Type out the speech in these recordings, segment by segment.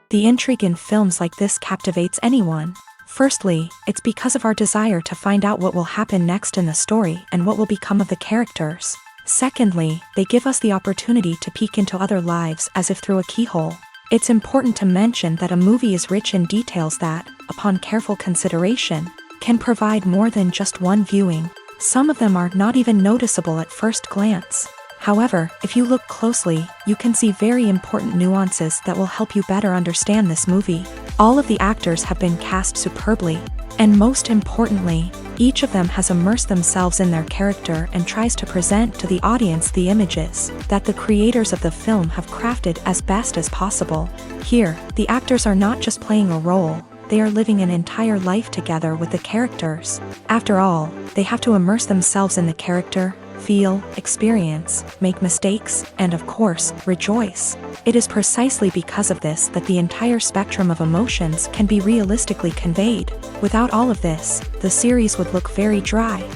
The intrigue in films like this captivates anyone. Firstly, it's because of our desire to find out what will happen next in the story and what will become of the characters. Secondly, they give us the opportunity to peek into other lives as if through a keyhole. It's important to mention that a movie is rich in details that, upon careful consideration, can provide more than just one viewing. Some of them are not even noticeable at first glance. However, if you look closely, you can see very important nuances that will help you better understand this movie. All of the actors have been cast superbly, and most importantly, each of them has immersed themselves in their character and tries to present to the audience the images that the creators of the film have crafted as best as possible. Here, the actors are not just playing a role, they are living an entire life together with the characters. After all, they have to immerse themselves in the character, feel, experience, make mistakes, and of course, rejoice. It is precisely because of this that the entire spectrum of emotions can be realistically conveyed. Without all of this, the series would look very dry.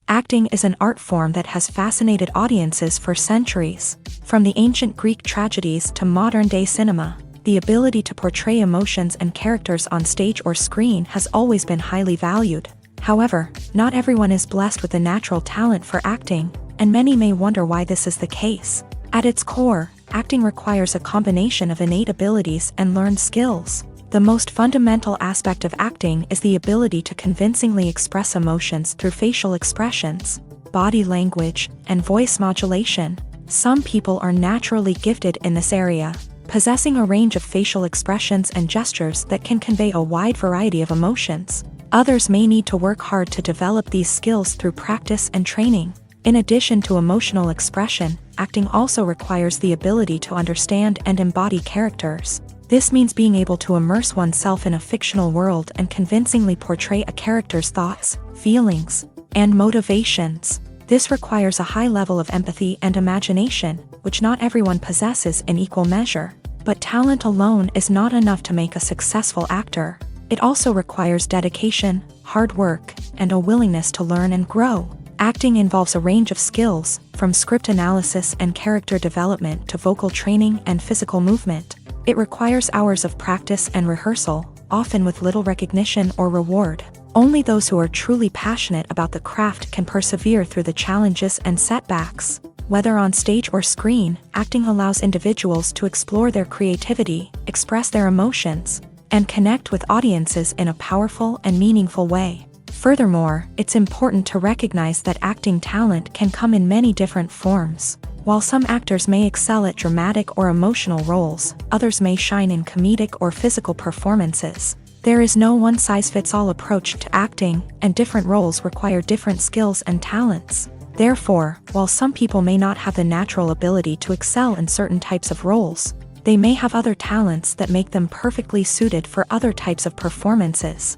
Acting is an art form that has fascinated audiences for centuries. From the ancient Greek tragedies to modern-day cinema, the ability to portray emotions and characters on stage or screen has always been highly valued. However, not everyone is blessed with a natural talent for acting, and many may wonder why this is the case. At its core, acting requires a combination of innate abilities and learned skills. The most fundamental aspect of acting is the ability to convincingly express emotions through facial expressions, body language, and voice modulation. Some people are naturally gifted in this area, possessing a range of facial expressions and gestures that can convey a wide variety of emotions. Others may need to work hard to develop these skills through practice and training. In addition to emotional expression, acting also requires the ability to understand and embody characters. This means being able to immerse oneself in a fictional world and convincingly portray a character's thoughts, feelings, and motivations. This requires a high level of empathy and imagination, which not everyone possesses in equal measure. But talent alone is not enough to make a successful actor. It also requires dedication, hard work, and a willingness to learn and grow. Acting involves a range of skills, from script analysis and character development to vocal training and physical movement. It requires hours of practice and rehearsal, often with little recognition or reward. Only those who are truly passionate about the craft can persevere through the challenges and setbacks. Whether on stage or screen, acting allows individuals to explore their creativity, express their emotions, and connect with audiences in a powerful and meaningful way. Furthermore, it's important to recognize that acting talent can come in many different forms. While some actors may excel at dramatic or emotional roles, others may shine in comedic or physical performances. There is no one-size-fits-all approach to acting, and different roles require different skills and talents. Therefore, while some people may not have the natural ability to excel in certain types of roles, they may have other talents that make them perfectly suited for other types of performances.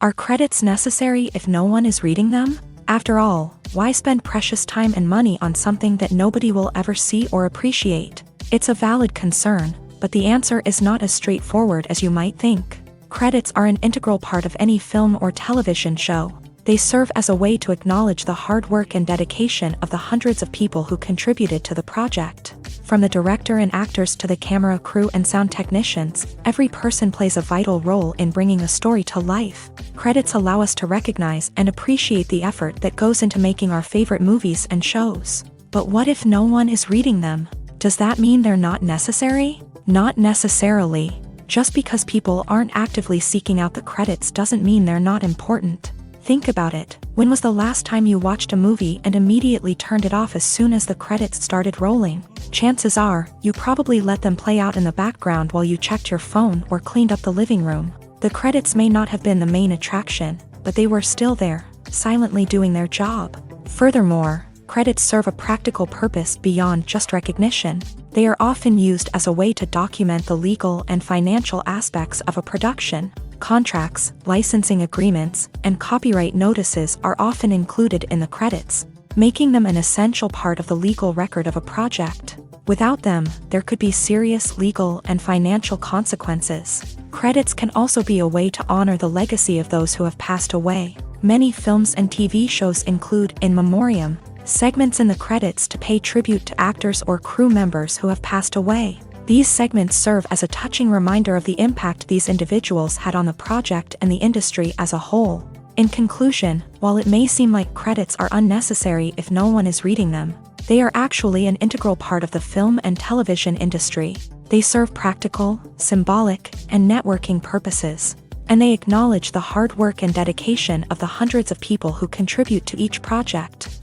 Are credits necessary if no one is reading them? After all, why spend precious time and money on something that nobody will ever see or appreciate? It's a valid concern, but the answer is not as straightforward as you might think. Credits are an integral part of any film or television show. They serve as a way to acknowledge the hard work and dedication of the hundreds of people who contributed to the project. From the director and actors to the camera crew and sound technicians, every person plays a vital role in bringing a story to life. Credits allow us to recognize and appreciate the effort that goes into making our favorite movies and shows. But what if no one is reading them? Does that mean they're not necessary? Not necessarily. Just because people aren't actively seeking out the credits doesn't mean they're not important. Think about it. When was the last time you watched a movie and immediately turned it off as soon as the credits started rolling? Chances are, you probably let them play out in the background while you checked your phone or cleaned up the living room. The credits may not have been the main attraction, but they were still there, silently doing their job. Furthermore, credits serve a practical purpose beyond just recognition. They are often used as a way to document the legal and financial aspects of a production. Contracts, licensing agreements, and copyright notices are often included in the credits, making them an essential part of the legal record of a project. Without them, there could be serious legal and financial consequences. Credits can also be a way to honor the legacy of those who have passed away. Many films and TV shows include in memoriam segments in the credits to pay tribute to actors or crew members who have passed away. These segments serve as a touching reminder of the impact these individuals had on the project and the industry as a whole. In conclusion, while it may seem like credits are unnecessary if no one is reading them, they are actually an integral part of the film and television industry. They serve practical, symbolic, and networking purposes, and they acknowledge the hard work and dedication of the hundreds of people who contribute to each project.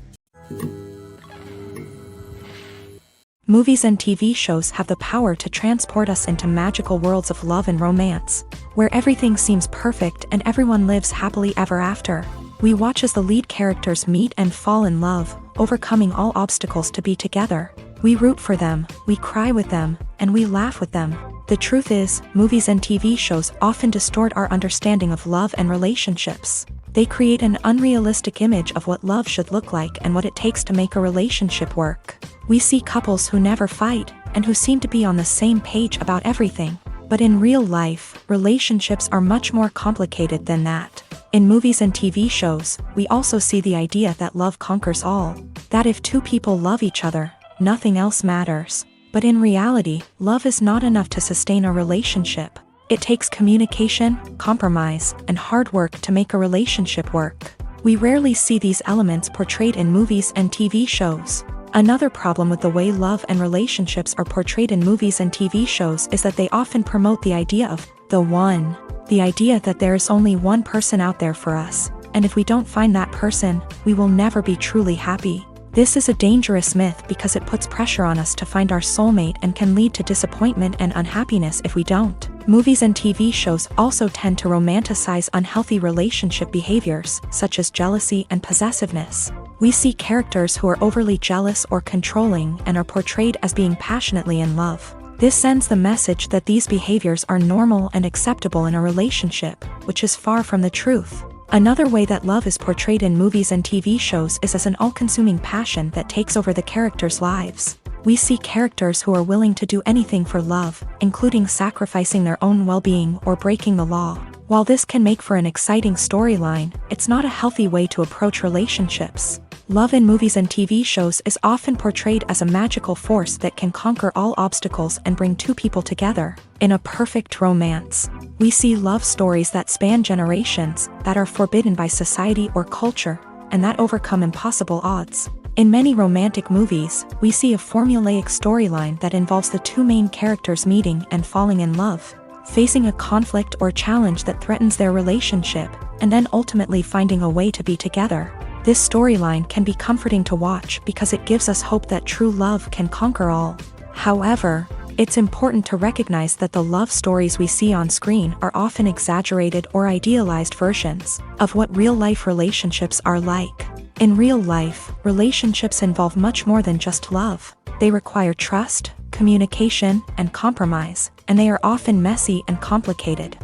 Movies and TV shows have the power to transport us into magical worlds of love and romance, where everything seems perfect and everyone lives happily ever after. We watch as the lead characters meet and fall in love, overcoming all obstacles to be together. We root for them, we cry with them, and we laugh with them. The truth is, movies and TV shows often distort our understanding of love and relationships. They create an unrealistic image of what love should look like and what it takes to make a relationship work. We see couples who never fight, and who seem to be on the same page about everything. But in real life, relationships are much more complicated than that. In movies and TV shows, we also see the idea that love conquers all. That if two people love each other, nothing else matters. But in reality, love is not enough to sustain a relationship. It takes communication, compromise, and hard work to make a relationship work. We rarely see these elements portrayed in movies and TV shows. Another problem with the way love and relationships are portrayed in movies and TV shows is that they often promote the idea of the one. The idea that there is only one person out there for us, and if we don't find that person, we will never be truly happy. This is a dangerous myth because it puts pressure on us to find our soulmate and can lead to disappointment and unhappiness if we don't. Movies and TV shows also tend to romanticize unhealthy relationship behaviors, such as jealousy and possessiveness. We see characters who are overly jealous or controlling and are portrayed as being passionately in love. This sends the message that these behaviors are normal and acceptable in a relationship, which is far from the truth. Another way that love is portrayed in movies and TV shows is as an all-consuming passion that takes over the characters' lives. We see characters who are willing to do anything for love, including sacrificing their own well-being or breaking the law. While this can make for an exciting storyline, it's not a healthy way to approach relationships. Love in movies and TV shows is often portrayed as a magical force that can conquer all obstacles and bring two people together. In a perfect romance, we see love stories that span generations, that are forbidden by society or culture, and that overcome impossible odds. In many romantic movies, we see a formulaic storyline that involves the two main characters meeting and falling in love, facing a conflict or challenge that threatens their relationship, and then ultimately finding a way to be together. This storyline can be comforting to watch because it gives us hope that true love can conquer all. However, it's important to recognize that the love stories we see on screen are often exaggerated or idealized versions of what real-life relationships are like. In real life, relationships involve much more than just love. They require trust, communication, and compromise, and they are often messy and complicated.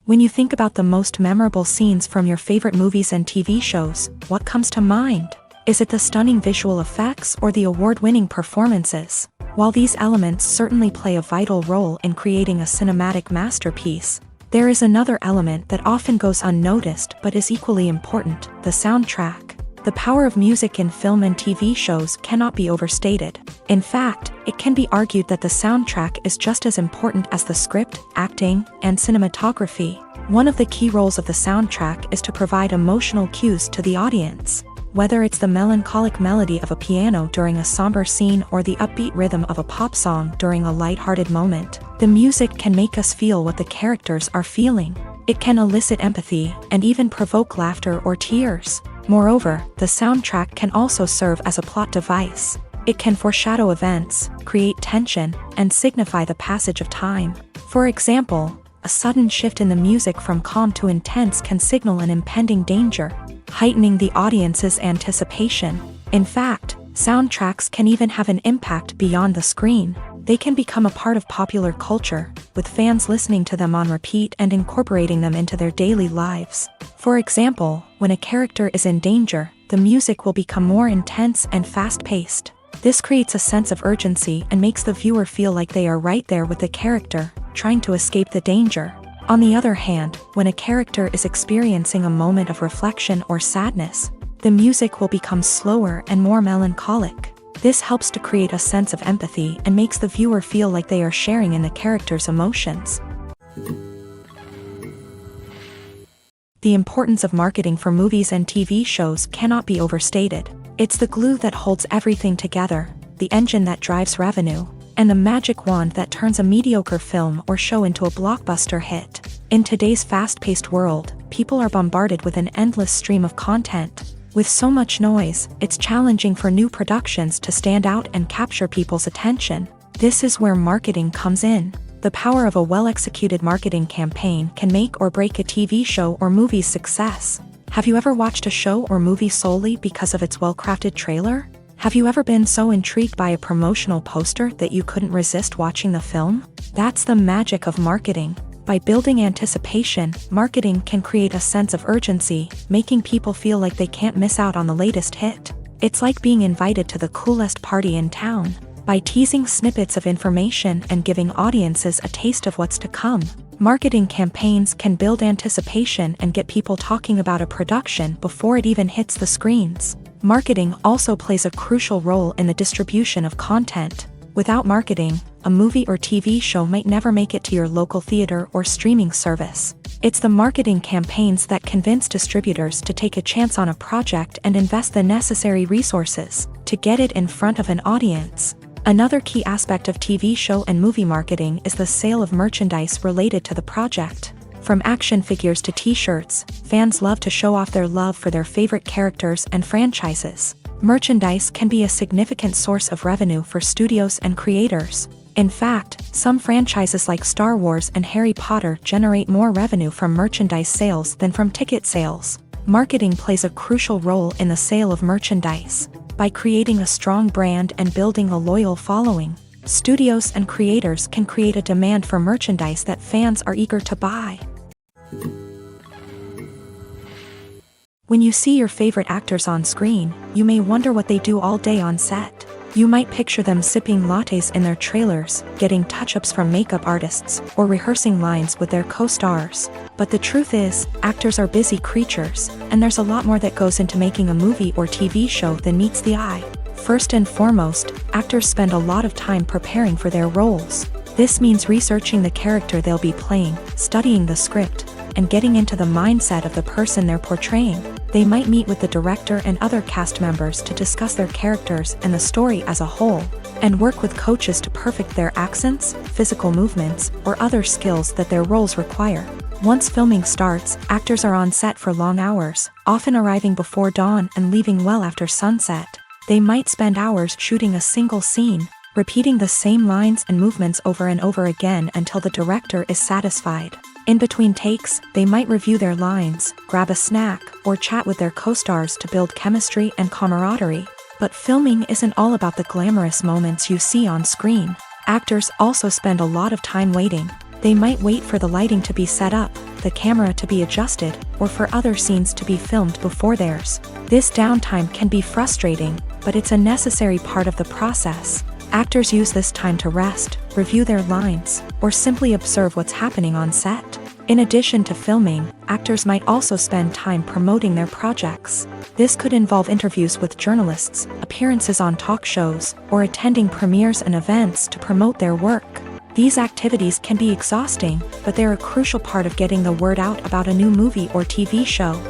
When you think about the most memorable scenes from your favorite movies and TV shows, what comes to mind? Is it the stunning visual effects or the award-winning performances? While these elements certainly play a vital role in creating a cinematic masterpiece, there is another element that often goes unnoticed but is equally important: the soundtrack. The power of music in film and TV shows cannot be overstated. In fact, it can be argued that the soundtrack is just as important as the script, acting, and cinematography. One of the key roles of the soundtrack is to provide emotional cues to the audience. Whether it's the melancholic melody of a piano during a somber scene or the upbeat rhythm of a pop song during a lighthearted moment, the music can make us feel what the characters are feeling. It can elicit empathy and even provoke laughter or tears. Moreover, the soundtrack can also serve as a plot device. It can foreshadow events, create tension, and signify the passage of time. For example, a sudden shift in the music from calm to intense can signal an impending danger, heightening the audience's anticipation. In fact, soundtracks can even have an impact beyond the screen. They can become a part of popular culture, with fans listening to them on repeat and incorporating them into their daily lives. For example, when a character is in danger, the music will become more intense and fast-paced. This creates a sense of urgency and makes the viewer feel like they are right there with the character, trying to escape the danger. On the other hand, when a character is experiencing a moment of reflection or sadness, the music will become slower and more melancholic. This helps to create a sense of empathy and makes the viewer feel like they are sharing in the character's emotions. The importance of marketing for movies and TV shows cannot be overstated. It's the glue that holds everything together, the engine that drives revenue, and the magic wand that turns a mediocre film or show into a blockbuster hit. In today's fast-paced world, people are bombarded with an endless stream of content. With so much noise, it's challenging for new productions to stand out and capture people's attention. This is where marketing comes in. The power of a well-executed marketing campaign can make or break a TV show or movie's success. Have you ever watched a show or movie solely because of its well-crafted trailer? Have you ever been so intrigued by a promotional poster that you couldn't resist watching the film? That's the magic of marketing. By building anticipation, marketing can create a sense of urgency, making people feel like they can't miss out on the latest hit. It's like being invited to the coolest party in town. By teasing snippets of information and giving audiences a taste of what's to come, marketing campaigns can build anticipation and get people talking about a production before it even hits the screens. Marketing also plays a crucial role in the distribution of content. Without marketing, a movie or TV show might never make it to your local theater or streaming service. It's the marketing campaigns that convince distributors to take a chance on a project and invest the necessary resources to get it in front of an audience. Another key aspect of TV show and movie marketing is the sale of merchandise related to the project. From action figures to t-shirts, fans love to show off their love for their favorite characters and franchises. Merchandise can be a significant source of revenue for studios and creators. In fact, some franchises like Star Wars and Harry Potter generate more revenue from merchandise sales than from ticket sales. Marketing plays a crucial role in the sale of merchandise. By creating a strong brand and building a loyal following, studios and creators can create a demand for merchandise that fans are eager to buy. When you see your favorite actors on screen, you may wonder what they do all day on set. You might picture them sipping lattes in their trailers, getting touch-ups from makeup artists, or rehearsing lines with their co-stars. But the truth is, actors are busy creatures, and there's a lot more that goes into making a movie or TV show than meets the eye. First and foremost, actors spend a lot of time preparing for their roles. This means researching the character they'll be playing, studying the script, and getting into the mindset of the person they're portraying. They might meet with the director and other cast members to discuss their characters and the story as a whole, and work with coaches to perfect their accents, physical movements, or other skills that their roles require. Once filming starts, actors are on set for long hours, often arriving before dawn and leaving well after sunset. They might spend hours shooting a single scene, repeating the same lines and movements over and over again until the director is satisfied. In between takes, they might review their lines, grab a snack, or chat with their co-stars to build chemistry and camaraderie. But filming isn't all about the glamorous moments you see on screen. Actors also spend a lot of time waiting. They might wait for the lighting to be set up, the camera to be adjusted, or for other scenes to be filmed before theirs. This downtime can be frustrating, but it's a necessary part of the process. Actors use this time to rest, review their lines, or simply observe what's happening on set. In addition to filming, actors might also spend time promoting their projects. This could involve interviews with journalists, appearances on talk shows, or attending premieres and events to promote their work. These activities can be exhausting, but they're a crucial part of getting the word out about a new movie or TV show.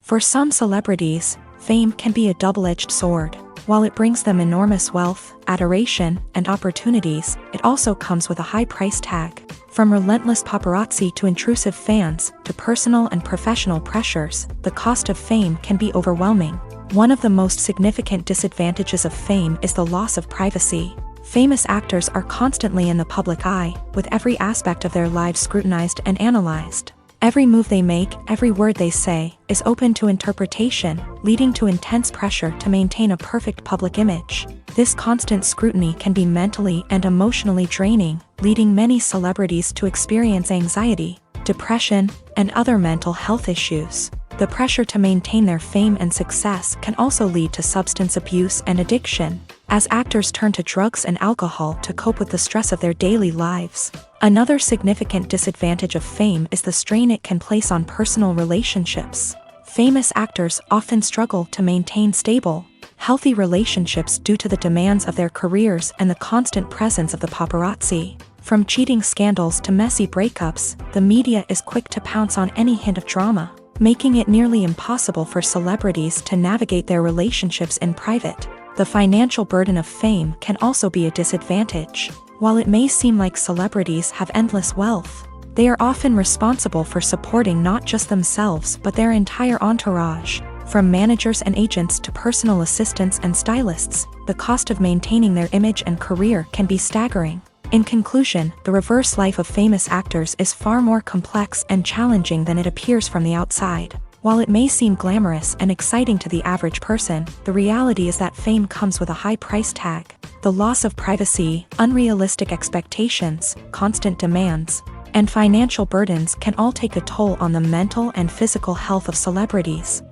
For some celebrities, fame can be a double-edged sword. While it brings them enormous wealth, adoration, and opportunities, it also comes with a high price tag. From relentless paparazzi to intrusive fans, to personal and professional pressures, the cost of fame can be overwhelming. One of the most significant disadvantages of fame is the loss of privacy. Famous actors are constantly in the public eye, with every aspect of their lives scrutinized and analyzed. Every move they make, every word they say, is open to interpretation, leading to intense pressure to maintain a perfect public image. This constant scrutiny can be mentally and emotionally draining, leading many celebrities to experience anxiety, depression, and other mental health issues. The pressure to maintain their fame and success can also lead to substance abuse and addiction, as actors turn to drugs and alcohol to cope with the stress of their daily lives. Another significant disadvantage of fame is the strain it can place on personal relationships. Famous actors often struggle to maintain stable, healthy relationships due to the demands of their careers and the constant presence of the paparazzi. From cheating scandals to messy breakups, the media is quick to pounce on any hint of drama, making it nearly impossible for celebrities to navigate their relationships in private. The financial burden of fame can also be a disadvantage. While it may seem like celebrities have endless wealth, they are often responsible for supporting not just themselves but their entire entourage. From managers and agents to personal assistants and stylists, the cost of maintaining their image and career can be staggering. In conclusion, the reverse life of famous actors is far more complex and challenging than it appears from the outside. While it may seem glamorous and exciting to the average person, the reality is that fame comes with a high price tag. The loss of privacy, unrealistic expectations, constant demands, and financial burdens can all take a toll on the mental and physical health of celebrities.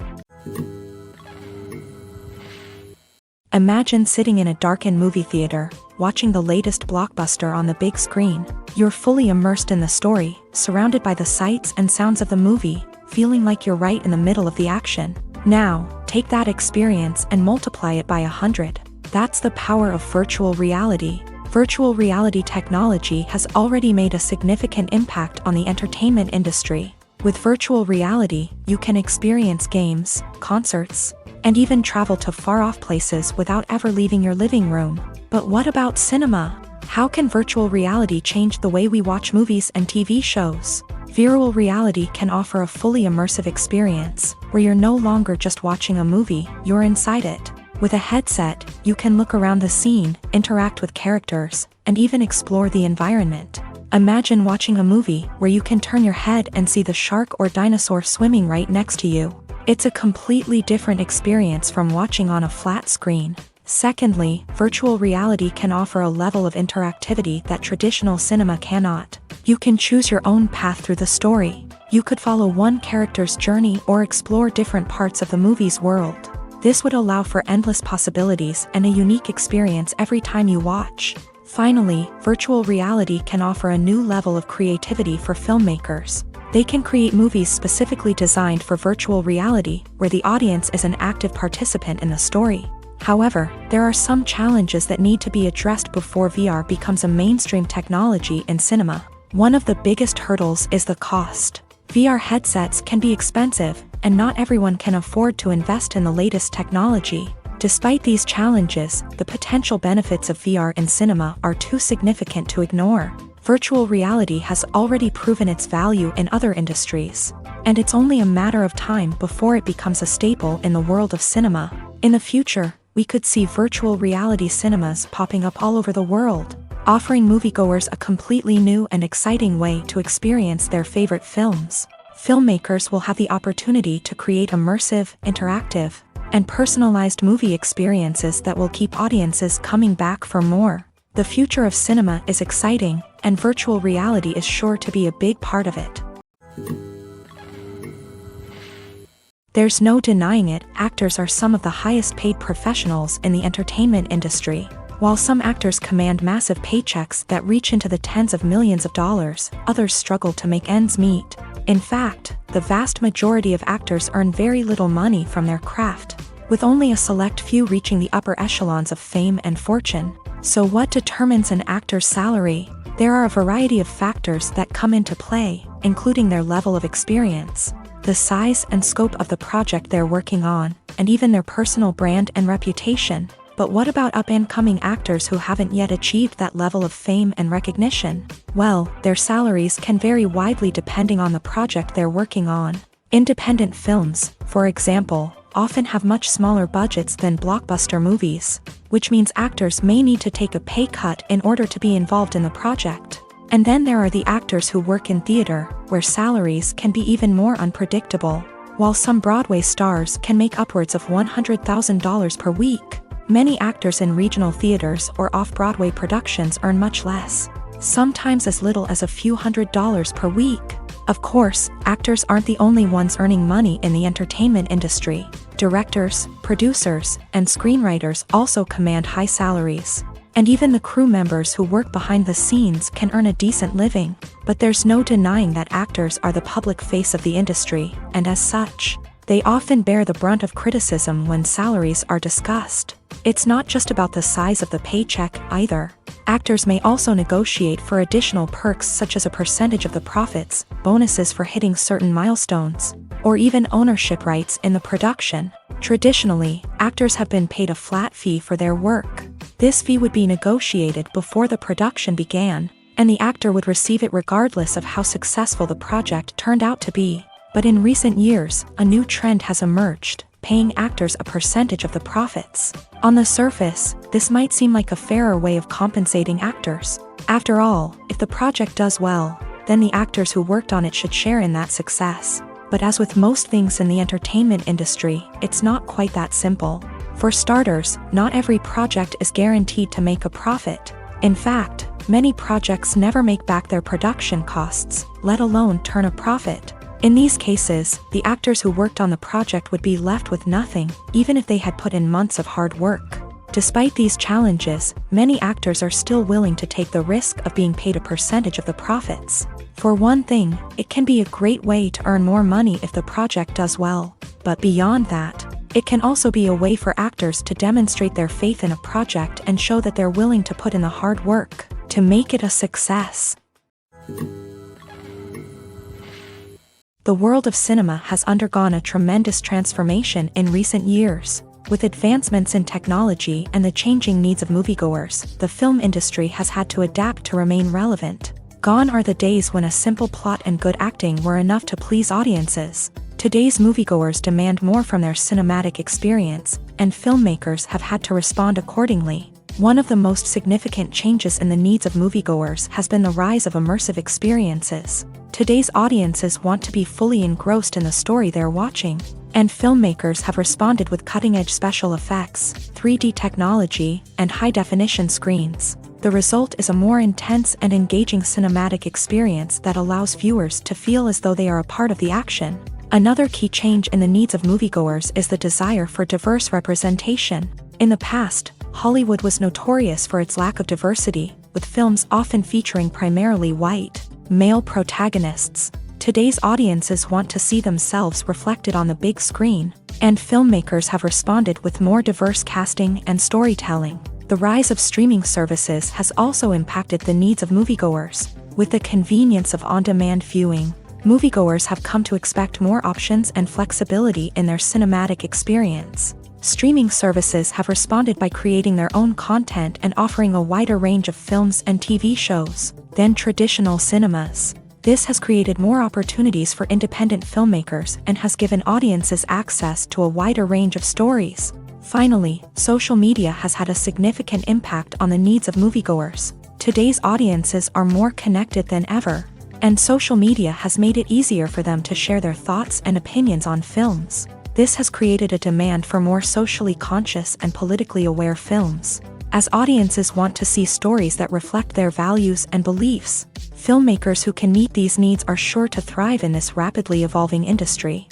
Imagine sitting in a darkened movie theater, watching the latest blockbuster on the big screen. You're fully immersed in the story, surrounded by the sights and sounds of the movie, feeling like you're right in the middle of the action. Now, take that experience and multiply it by 100. That's the power of virtual reality. Virtual reality technology has already made a significant impact on the entertainment industry. With virtual reality, you can experience games, concerts, and even travel to far-off places without ever leaving your living room. But what about cinema? How can virtual reality change the way we watch movies and TV shows? Virtual reality can offer a fully immersive experience, where you're no longer just watching a movie, you're inside it. With a headset, you can look around the scene, interact with characters, and even explore the environment. Imagine watching a movie where you can turn your head and see the shark or dinosaur swimming right next to you. It's a completely different experience from watching on a flat screen. Secondly, virtual reality can offer a level of interactivity that traditional cinema cannot. You can choose your own path through the story. You could follow one character's journey or explore different parts of the movie's world. This would allow for endless possibilities and a unique experience every time you watch. Finally, virtual reality can offer a new level of creativity for filmmakers. They can create movies specifically designed for virtual reality, where the audience is an active participant in the story. However, there are some challenges that need to be addressed before VR becomes a mainstream technology in cinema. One of the biggest hurdles is the cost. VR headsets can be expensive, and not everyone can afford to invest in the latest technology. Despite these challenges, the potential benefits of VR in cinema are too significant to ignore. Virtual reality has already proven its value in other industries, and it's only a matter of time before it becomes a staple in the world of cinema. In the future, we could see virtual reality cinemas popping up all over the world, offering moviegoers a completely new and exciting way to experience their favorite films. Filmmakers will have the opportunity to create immersive, interactive, and personalized movie experiences that will keep audiences coming back for more. The future of cinema is exciting, and virtual reality is sure to be a big part of it. There's no denying it, actors are some of the highest paid professionals in the entertainment industry. While some actors command massive paychecks that reach into the tens of millions of dollars, others struggle to make ends meet. In fact, the vast majority of actors earn very little money from their craft, with only a select few reaching the upper echelons of fame and fortune. So what determines an actor's salary? There are a variety of factors that come into play, including their level of experience, the size and scope of the project they're working on, and even their personal brand and reputation. But what about up-and-coming actors who haven't yet achieved that level of fame and recognition? Well, their salaries can vary widely depending on the project they're working on. Independent films, for example, often have much smaller budgets than blockbuster movies, which means actors may need to take a pay cut in order to be involved in the project. And then there are the actors who work in theater, where salaries can be even more unpredictable. While some Broadway stars can make upwards of $100,000 per week, many actors in regional theaters or off-Broadway productions earn much less, sometimes as little as a few $100s per week. Of course, actors aren't the only ones earning money in the entertainment industry. Directors, producers, and screenwriters also command high salaries. And even the crew members who work behind the scenes can earn a decent living. But there's no denying that actors are the public face of the industry, and as such, they often bear the brunt of criticism when salaries are discussed. It's not just about the size of the paycheck either. Actors may also negotiate for additional perks such as a percentage of the profits, bonuses for hitting certain milestones, or even ownership rights in the production. Traditionally, actors have been paid a flat fee for their work. This fee would be negotiated before the production began, and the actor would receive it regardless of how successful the project turned out to be. But in recent years, a new trend has emerged, paying actors a percentage of the profits. On the surface, this might seem like a fairer way of compensating actors. After all, if the project does well, then the actors who worked on it should share in that success. But as with most things in the entertainment industry, it's not quite that simple. For starters, not every project is guaranteed to make a profit. In fact, many projects never make back their production costs, let alone turn a profit. In these cases, the actors who worked on the project would be left with nothing, even if they had put in months of hard work. Despite these challenges, many actors are still willing to take the risk of being paid a percentage of the profits. For one thing, it can be a great way to earn more money if the project does well. But beyond that, it can also be a way for actors to demonstrate their faith in a project and show that they're willing to put in the hard work to make it a success. The world of cinema has undergone a tremendous transformation in recent years. With advancements in technology and the changing needs of moviegoers, the film industry has had to adapt to remain relevant. Gone are the days when a simple plot and good acting were enough to please audiences. Today's moviegoers demand more from their cinematic experience, and filmmakers have had to respond accordingly. One of the most significant changes in the needs of moviegoers has been the rise of immersive experiences. Today's audiences want to be fully engrossed in the story they're watching, and filmmakers have responded with cutting-edge special effects, 3D technology, and high-definition screens. The result is a more intense and engaging cinematic experience that allows viewers to feel as though they are a part of the action. Another key change in the needs of moviegoers is the desire for diverse representation. In the past, Hollywood was notorious for its lack of diversity, with films often featuring primarily white, male protagonists. Today's audiences want to see themselves reflected on the big screen, and filmmakers have responded with more diverse casting and storytelling. The rise of streaming services has also impacted the needs of moviegoers. With the convenience of on-demand viewing, moviegoers have come to expect more options and flexibility in their cinematic experience. Streaming services have responded by creating their own content and offering a wider range of films and TV shows than traditional cinemas. This has created more opportunities for independent filmmakers and has given audiences access to a wider range of stories. Finally, social media has had a significant impact on the needs of moviegoers. Today's audiences are more connected than ever, and social media has made it easier for them to share their thoughts and opinions on films. This has created a demand for more socially conscious and politically aware films. As audiences want to see stories that reflect their values and beliefs, filmmakers who can meet these needs are sure to thrive in this rapidly evolving industry.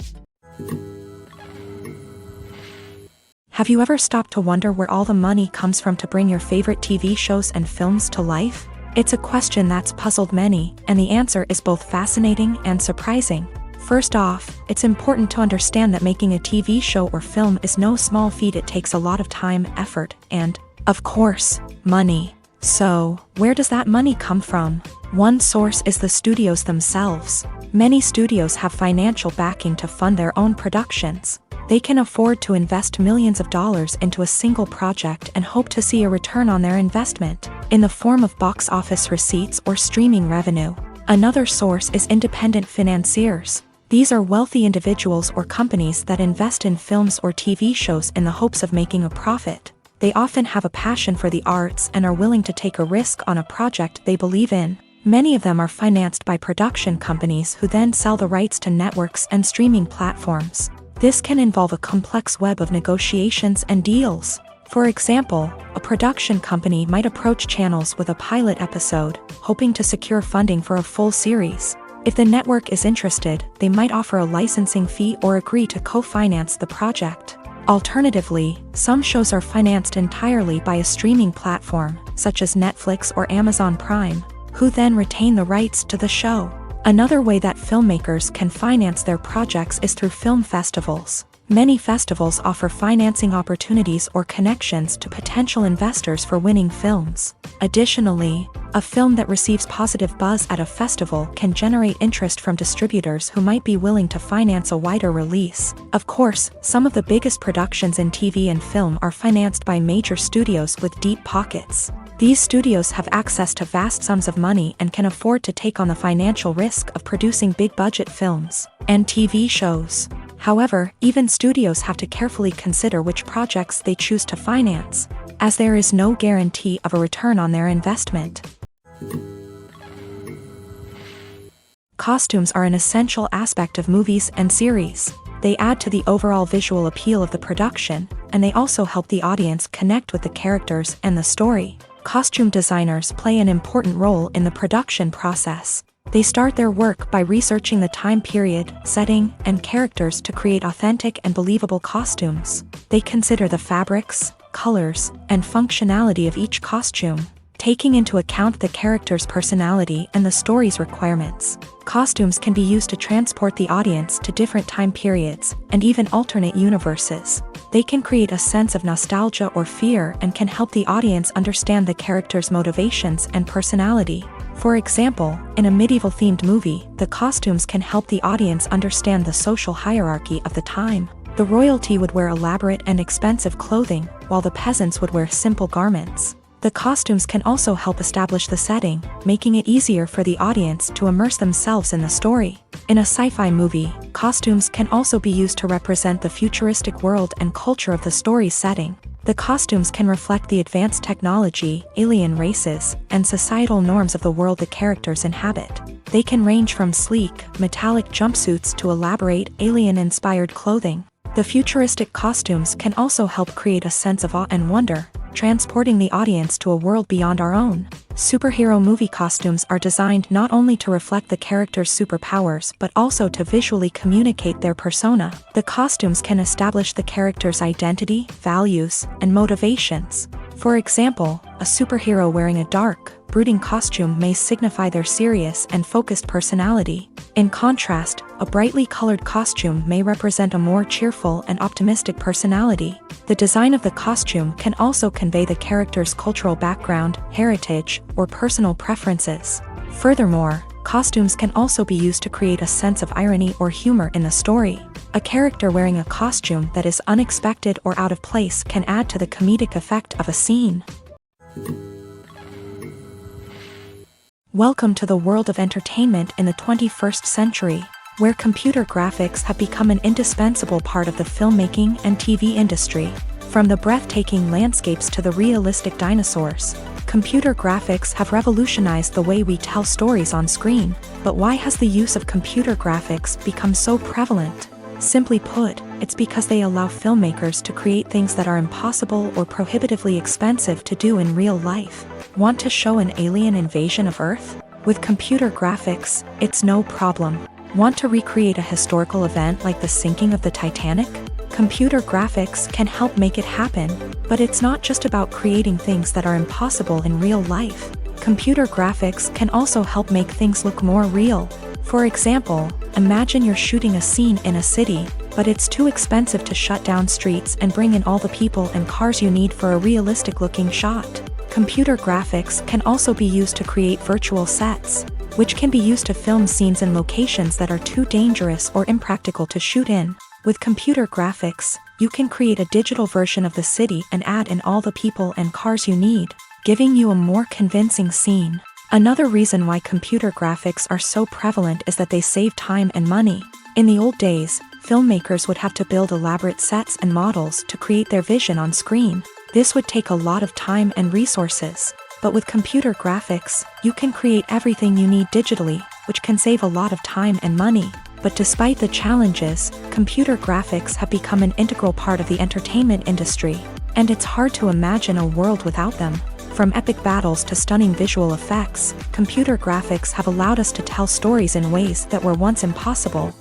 Have you ever stopped to wonder where all the money comes from to bring your favorite TV shows and films to life? It's a question that's puzzled many, and the answer is both fascinating and surprising. First off, it's important to understand that making a TV show or film is no small feat. It takes a lot of time, effort, and, of course, money. So, where does that money come from? One source is the studios themselves. Many studios have financial backing to fund their own productions. They can afford to invest millions of dollars into a single project and hope to see a return on their investment, in the form of box office receipts or streaming revenue. Another source is independent financiers. These are wealthy individuals or companies that invest in films or TV shows in the hopes of making a profit. They often have a passion for the arts and are willing to take a risk on a project they believe in. Many of them are financed by production companies who then sell the rights to networks and streaming platforms. This can involve a complex web of negotiations and deals. For example, a production company might approach channels with a pilot episode, hoping to secure funding for a full series. If the network is interested, they might offer a licensing fee or agree to co-finance the project. Alternatively, some shows are financed entirely by a streaming platform, such as Netflix or Amazon Prime, who then retain the rights to the show. Another way that filmmakers can finance their projects is through film festivals. Many festivals offer financing opportunities or connections to potential investors for winning films. Additionally, a film that receives positive buzz at a festival can generate interest from distributors who might be willing to finance a wider release. Of course, some of the biggest productions in TV and film are financed by major studios with deep pockets. These studios have access to vast sums of money and can afford to take on the financial risk of producing big-budget films and TV shows. However, even studios have to carefully consider which projects they choose to finance, as there is no guarantee of a return on their investment. Costumes are an essential aspect of movies and series. They add to the overall visual appeal of the production, and they also help the audience connect with the characters and the story. Costume designers play an important role in the production process. They start their work by researching the time period, setting, and characters to create authentic and believable costumes. They consider the fabrics, colors, and functionality of each costume, taking into account the character's personality and the story's requirements. Costumes can be used to transport the audience to different time periods and even alternate universes. They can create a sense of nostalgia or fear and can help the audience understand the character's motivations and personality. For example, in a medieval-themed movie, the costumes can help the audience understand the social hierarchy of the time. The royalty would wear elaborate and expensive clothing, while the peasants would wear simple garments. The costumes can also help establish the setting, making it easier for the audience to immerse themselves in the story. In a sci-fi movie, costumes can also be used to represent the futuristic world and culture of the story's setting. The costumes can reflect the advanced technology, alien races, and societal norms of the world the characters inhabit. They can range from sleek, metallic jumpsuits to elaborate, alien-inspired clothing. The futuristic costumes can also help create a sense of awe and wonder, transporting the audience to a world beyond our own. Superhero movie costumes are designed not only to reflect the character's superpowers but also to visually communicate their persona. The costumes can establish the character's identity, values, and motivations. For example, a superhero wearing a dark, brooding costume may signify their serious and focused personality. In contrast, a brightly colored costume may represent a more cheerful and optimistic personality. The design of the costume can also convey the character's cultural background, heritage, or personal preferences. Furthermore, costumes can also be used to create a sense of irony or humor in the story. A character wearing a costume that is unexpected or out of place can add to the comedic effect of a scene. Welcome to the world of entertainment in the 21st century, where computer graphics have become an indispensable part of the filmmaking and TV industry. From the breathtaking landscapes to the realistic dinosaurs, computer graphics have revolutionized the way we tell stories on screen. But why has the use of computer graphics become so prevalent? Simply put, it's because they allow filmmakers to create things that are impossible or prohibitively expensive to do in real life. Want to show an alien invasion of Earth? With computer graphics, it's no problem. Want to recreate a historical event like the sinking of the Titanic? Computer graphics can help make it happen, but it's not just about creating things that are impossible in real life. Computer graphics can also help make things look more real. For example, imagine you're shooting a scene in a city, but it's too expensive to shut down streets and bring in all the people and cars you need for a realistic-looking shot. Computer graphics can also be used to create virtual sets, which can be used to film scenes in locations that are too dangerous or impractical to shoot in. With computer graphics, you can create a digital version of the city and add in all the people and cars you need, giving you a more convincing scene. Another reason why computer graphics are so prevalent is that they save time and money. In the old days, filmmakers would have to build elaborate sets and models to create their vision on screen. This would take a lot of time and resources. But with computer graphics, you can create everything you need digitally, which can save a lot of time and money. But despite the challenges, computer graphics have become an integral part of the entertainment industry, and it's hard to imagine a world without them. From epic battles to stunning visual effects, computer graphics have allowed us to tell stories in ways that were once impossible.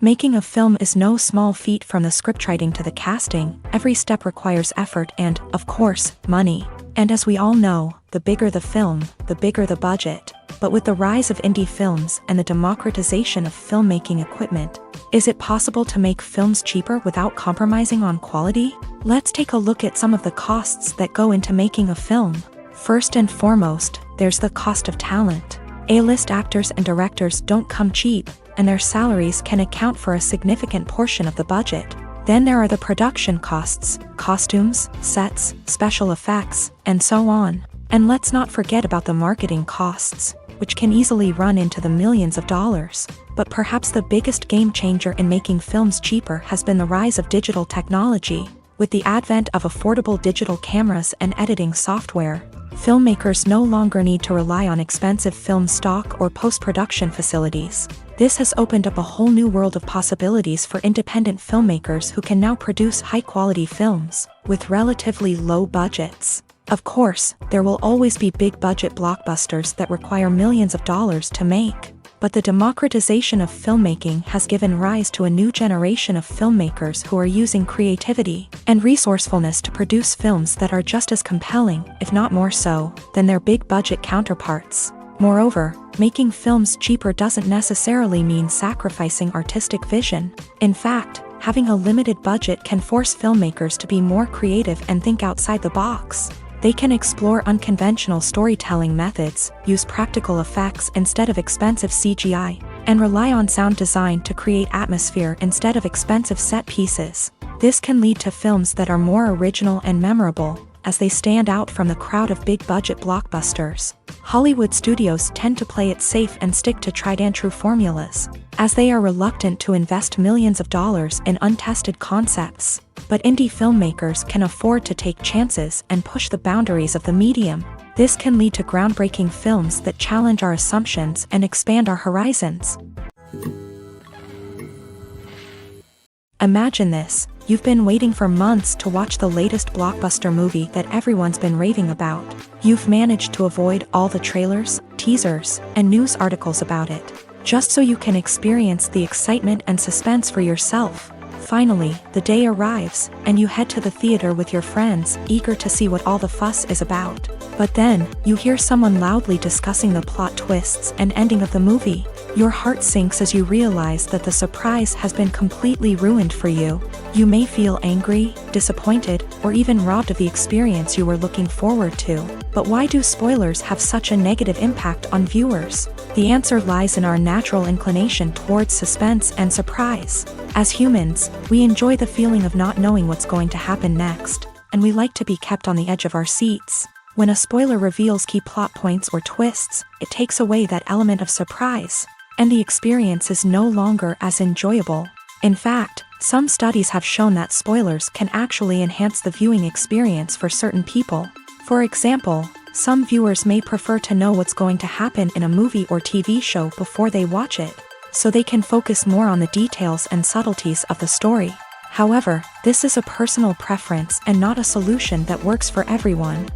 Making a film is no small feat. From the scriptwriting to the casting, every step requires effort and, of course, money. And as we all know, the bigger the film, the bigger the budget. But with the rise of indie films and the democratization of filmmaking equipment, is it possible to make films cheaper without compromising on quality? Let's take a look at some of the costs that go into making a film. First and foremost, there's the cost of talent. A-list actors and directors don't come cheap, and their salaries can account for a significant portion of the budget. Then there are the production costs, costumes, sets, special effects, and so on. And let's not forget about the marketing costs, which can easily run into the millions of dollars. But perhaps the biggest game changer in making films cheaper has been the rise of digital technology. With the advent of affordable digital cameras and editing software, filmmakers no longer need to rely on expensive film stock or post-production facilities. This has opened up a whole new world of possibilities for independent filmmakers who can now produce high-quality films with relatively low budgets. Of course, there will always be big-budget blockbusters that require millions of dollars to make. But the democratization of filmmaking has given rise to a new generation of filmmakers who are using creativity and resourcefulness to produce films that are just as compelling, if not more so, than their big-budget counterparts. Moreover, making films cheaper doesn't necessarily mean sacrificing artistic vision. In fact, having a limited budget can force filmmakers to be more creative and think outside the box. They can explore unconventional storytelling methods, use practical effects instead of expensive CGI, and rely on sound design to create atmosphere instead of expensive set pieces. This can lead to films that are more original and memorable, as they stand out from the crowd of big-budget blockbusters. Hollywood studios tend to play it safe and stick to tried-and-true formulas, as they are reluctant to invest millions of dollars in untested concepts. But indie filmmakers can afford to take chances and push the boundaries of the medium. This can lead to groundbreaking films that challenge our assumptions and expand our horizons. Imagine this. You've been waiting for months to watch the latest blockbuster movie that everyone's been raving about. You've managed to avoid all the trailers, teasers, and news articles about it, just so you can experience the excitement and suspense for yourself. Finally, the day arrives, and you head to the theater with your friends, eager to see what all the fuss is about. But then, you hear someone loudly discussing the plot twists and ending of the movie. Your heart sinks as you realize that the surprise has been completely ruined for you. You may feel angry, disappointed, or even robbed of the experience you were looking forward to. But why do spoilers have such a negative impact on viewers? The answer lies in our natural inclination towards suspense and surprise. As humans, we enjoy the feeling of not knowing what's going to happen next, and we like to be kept on the edge of our seats. When a spoiler reveals key plot points or twists, it takes away that element of surprise, and the experience is no longer as enjoyable. In fact, some studies have shown that spoilers can actually enhance the viewing experience for certain people. For example, some viewers may prefer to know what's going to happen in a movie or TV show before they watch it, so they can focus more on the details and subtleties of the story. However, this is a personal preference and not a solution that works for everyone.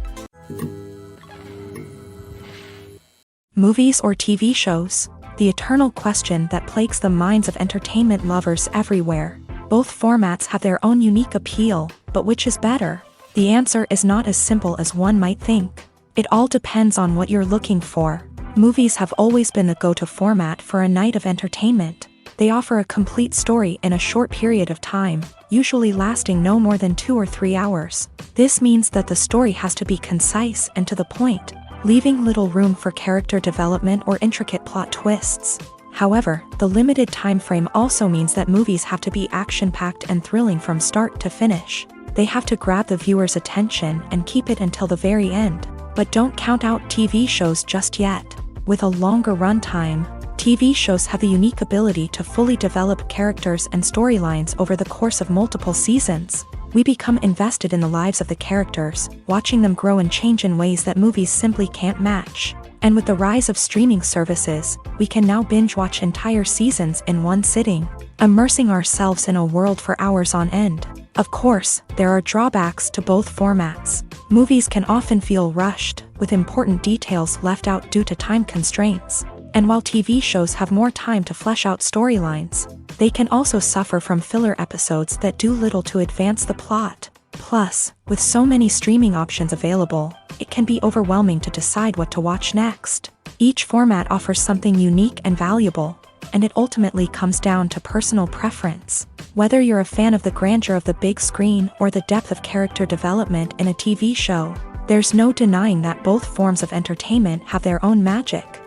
Movies or TV shows? The eternal question that plagues the minds of entertainment lovers everywhere. Both formats have their own unique appeal, but which is better? The answer is not as simple as one might think. It all depends on what you're looking for. Movies have always been the go-to format for a night of entertainment. They offer a complete story in a short period of time, usually lasting no more than 2 or 3 hours. This means that the story has to be concise and to the point, leaving little room for character development or intricate plot twists. However, the limited time frame also means that movies have to be action-packed and thrilling from start to finish. They have to grab the viewer's attention and keep it until the very end. But don't count out TV shows just yet. With a longer runtime, TV shows have the unique ability to fully develop characters and storylines over the course of multiple seasons. We become invested in the lives of the characters, watching them grow and change in ways that movies simply can't match. And with the rise of streaming services, we can now binge-watch entire seasons in one sitting, immersing ourselves in a world for hours on end. Of course, there are drawbacks to both formats. Movies can often feel rushed, with important details left out due to time constraints. And while TV shows have more time to flesh out storylines, they can also suffer from filler episodes that do little to advance the plot. Plus, with so many streaming options available, it can be overwhelming to decide what to watch next. Each format offers something unique and valuable, and it ultimately comes down to personal preference. Whether you're a fan of the grandeur of the big screen or the depth of character development in a TV show, there's no denying that both forms of entertainment have their own magic.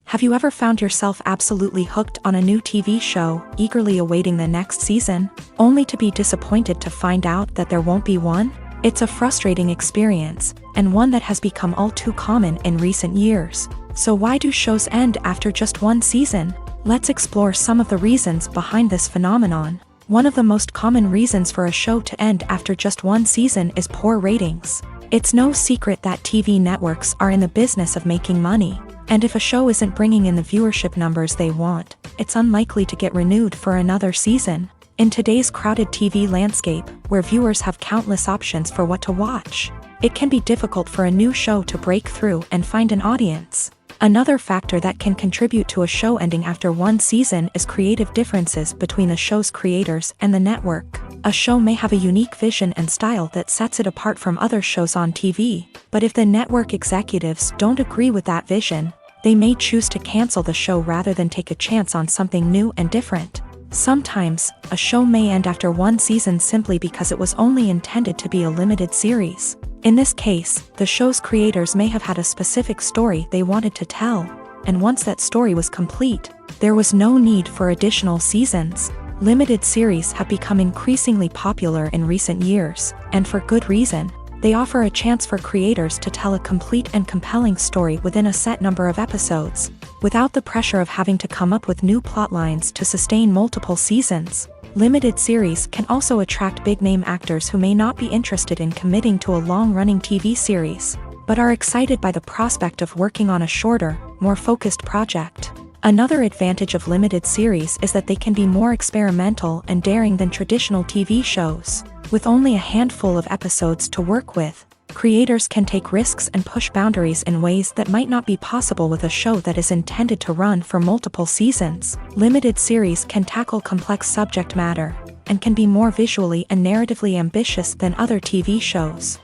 Have you ever found yourself absolutely hooked on a new TV show, eagerly awaiting the next season, only to be disappointed to find out that there won't be one? It's a frustrating experience, and one that has become all too common in recent years. So why do shows end after just one season? Let's explore some of the reasons behind this phenomenon. One of the most common reasons for a show to end after just one season is poor ratings. It's no secret that TV networks are in the business of making money, and if a show isn't bringing in the viewership numbers they want, it's unlikely to get renewed for another season. In today's crowded TV landscape, where viewers have countless options for what to watch, it can be difficult for a new show to break through and find an audience. Another factor that can contribute to a show ending after one season is creative differences between the show's creators and the network. A show may have a unique vision and style that sets it apart from other shows on TV, but if the network executives don't agree with that vision, they may choose to cancel the show rather than take a chance on something new and different. Sometimes, a show may end after one season simply because it was only intended to be a limited series. In this case, the show's creators may have had a specific story they wanted to tell, and once that story was complete, there was no need for additional seasons. Limited series have become increasingly popular in recent years, and for good reason. They offer a chance for creators to tell a complete and compelling story within a set number of episodes, without the pressure of having to come up with new plotlines to sustain multiple seasons. Limited series can also attract big-name actors who may not be interested in committing to a long-running TV series, but are excited by the prospect of working on a shorter, more focused project. Another advantage of limited series is that they can be more experimental and daring than traditional TV shows. With only a handful of episodes to work with, creators can take risks and push boundaries in ways that might not be possible with a show that is intended to run for multiple seasons. Limited series can tackle complex subject matter, and can be more visually and narratively ambitious than other TV shows.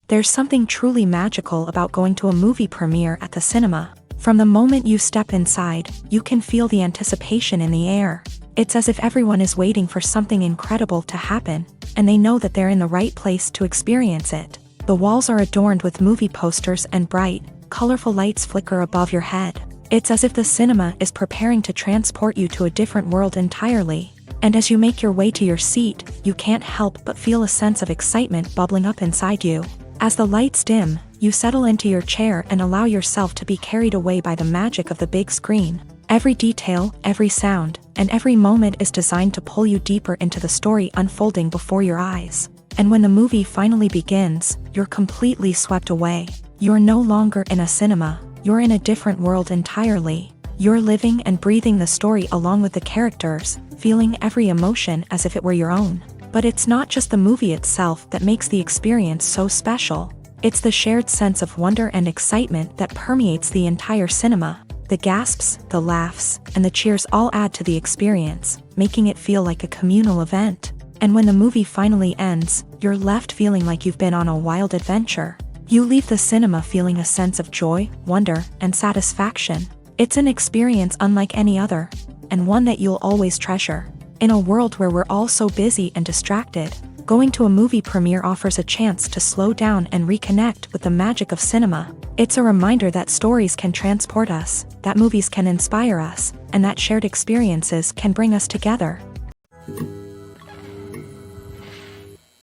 There's something truly magical about going to a movie premiere at the cinema. From the moment you step inside, you can feel the anticipation in the air. It's as if everyone is waiting for something incredible to happen, and they know that they're in the right place to experience it. The walls are adorned with movie posters and bright, colorful lights flicker above your head. It's as if the cinema is preparing to transport you to a different world entirely. And as you make your way to your seat, you can't help but feel a sense of excitement bubbling up inside you. As the lights dim, you settle into your chair and allow yourself to be carried away by the magic of the big screen. Every detail, every sound, and every moment is designed to pull you deeper into the story unfolding before your eyes. And when the movie finally begins, you're completely swept away. You're no longer in a cinema, you're in a different world entirely. You're living and breathing the story along with the characters, feeling every emotion as if it were your own. But it's not just the movie itself that makes the experience so special. It's the shared sense of wonder and excitement that permeates the entire cinema. The gasps, the laughs, and the cheers all add to the experience, making it feel like a communal event. And when the movie finally ends, you're left feeling like you've been on a wild adventure. You leave the cinema feeling a sense of joy, wonder, and satisfaction. It's an experience unlike any other, and one that you'll always treasure. In a world where we're all so busy and distracted, going to a movie premiere offers a chance to slow down and reconnect with the magic of cinema. It's a reminder that stories can transport us, that movies can inspire us, and that shared experiences can bring us together.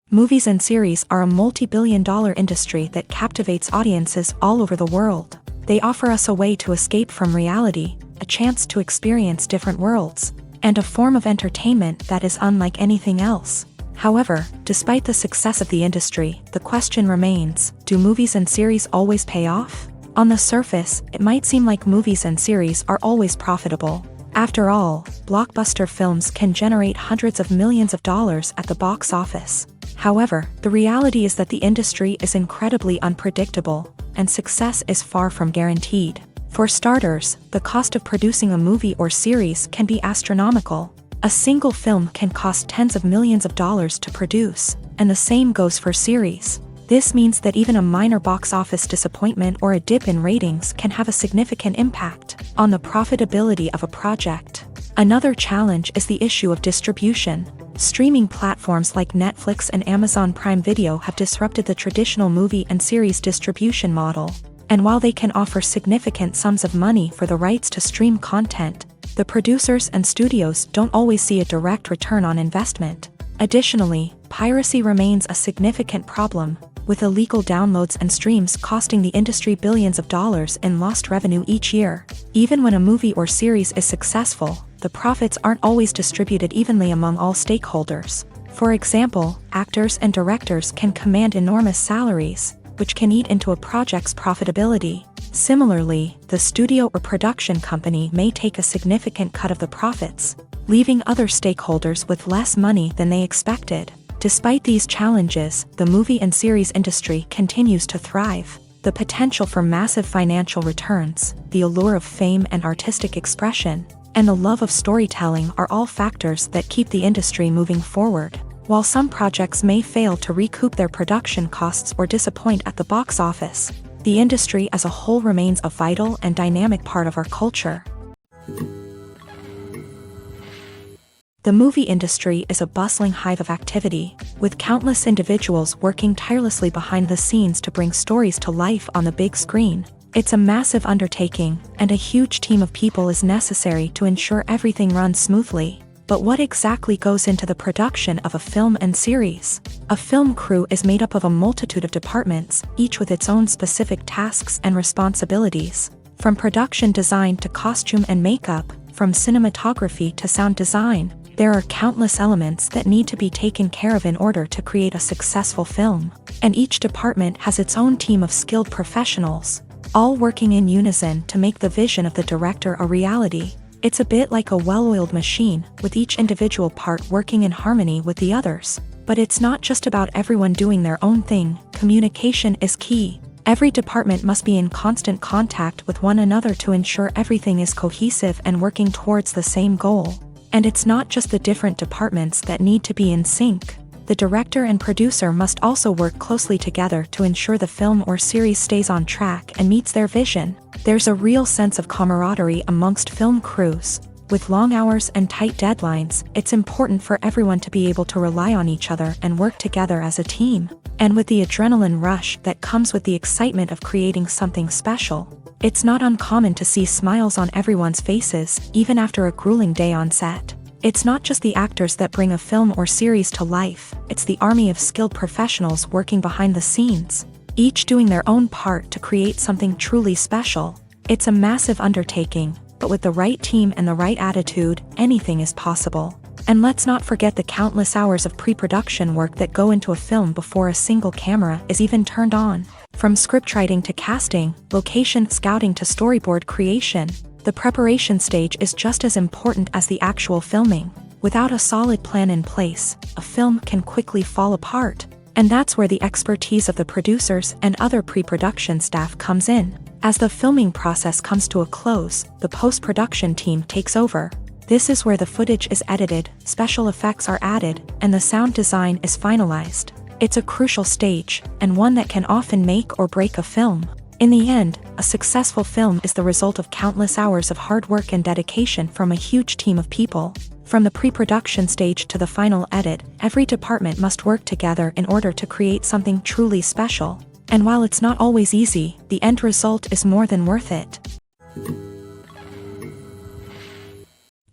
Movies and series are a multi-billion-dollar industry that captivates audiences all over the world. They offer us a way to escape from reality, a chance to experience different worlds, and a form of entertainment that is unlike anything else. However, despite the success of the industry, the question remains, do movies and series always pay off? On the surface, it might seem like movies and series are always profitable. After all, blockbuster films can generate hundreds of millions of dollars at the box office. However, the reality is that the industry is incredibly unpredictable, and success is far from guaranteed. For starters, the cost of producing a movie or series can be astronomical. A single film can cost tens of millions of dollars to produce, and the same goes for series. This means that even a minor box office disappointment or a dip in ratings can have a significant impact on the profitability of a project. Another challenge is the issue of distribution. Streaming platforms like Netflix and Amazon Prime Video have disrupted the traditional movie and series distribution model. And while they can offer significant sums of money for the rights to stream content, the producers and studios don't always see a direct return on investment. Additionally, piracy remains a significant problem, with illegal downloads and streams costing the industry billions of dollars in lost revenue each year. Even when a movie or series is successful, the profits aren't always distributed evenly among all stakeholders. For example, actors and directors can command enormous salaries, which can eat into a project's profitability. Similarly, the studio or production company may take a significant cut of the profits, leaving other stakeholders with less money than they expected. Despite these challenges, the movie and series industry continues to thrive. The potential for massive financial returns, the allure of fame and artistic expression, and the love of storytelling are all factors that keep the industry moving forward. While some projects may fail to recoup their production costs or disappoint at the box office, the industry as a whole remains a vital and dynamic part of our culture. The movie industry is a bustling hive of activity, with countless individuals working tirelessly behind the scenes to bring stories to life on the big screen. It's a massive undertaking, and a huge team of people is necessary to ensure everything runs smoothly. But what exactly goes into the production of a film and series? A film crew is made up of a multitude of departments, each with its own specific tasks and responsibilities. From production design to costume and makeup, from cinematography to sound design, there are countless elements that need to be taken care of in order to create a successful film. And each department has its own team of skilled professionals, all working in unison to make the vision of the director a reality. It's a bit like a well-oiled machine, with each individual part working in harmony with the others. But it's not just about everyone doing their own thing. Communication is key. Every department must be in constant contact with one another to ensure everything is cohesive and working towards the same goal. And it's not just the different departments that need to be in sync. The director and producer must also work closely together to ensure the film or series stays on track and meets their vision. There's a real sense of camaraderie amongst film crews. With long hours and tight deadlines, it's important for everyone to be able to rely on each other and work together as a team. And with the adrenaline rush that comes with the excitement of creating something special, it's not uncommon to see smiles on everyone's faces, even after a grueling day on set. It's not just the actors that bring a film or series to life, it's the army of skilled professionals working behind the scenes, each doing their own part to create something truly special. It's a massive undertaking, but with the right team and the right attitude, anything is possible. And let's not forget the countless hours of pre-production work that go into a film before a single camera is even turned on. From scriptwriting to casting, location scouting to storyboard creation, the preparation stage is just as important as the actual filming. Without a solid plan in place, a film can quickly fall apart. And that's where the expertise of the producers and other pre-production staff comes in. As the filming process comes to a close, the post-production team takes over. This is where the footage is edited, special effects are added, and the sound design is finalized. It's a crucial stage, and one that can often make or break a film. In the end, a successful film is the result of countless hours of hard work and dedication from a huge team of people. From the pre-production stage to the final edit, every department must work together in order to create something truly special. And while it's not always easy, the end result is more than worth it.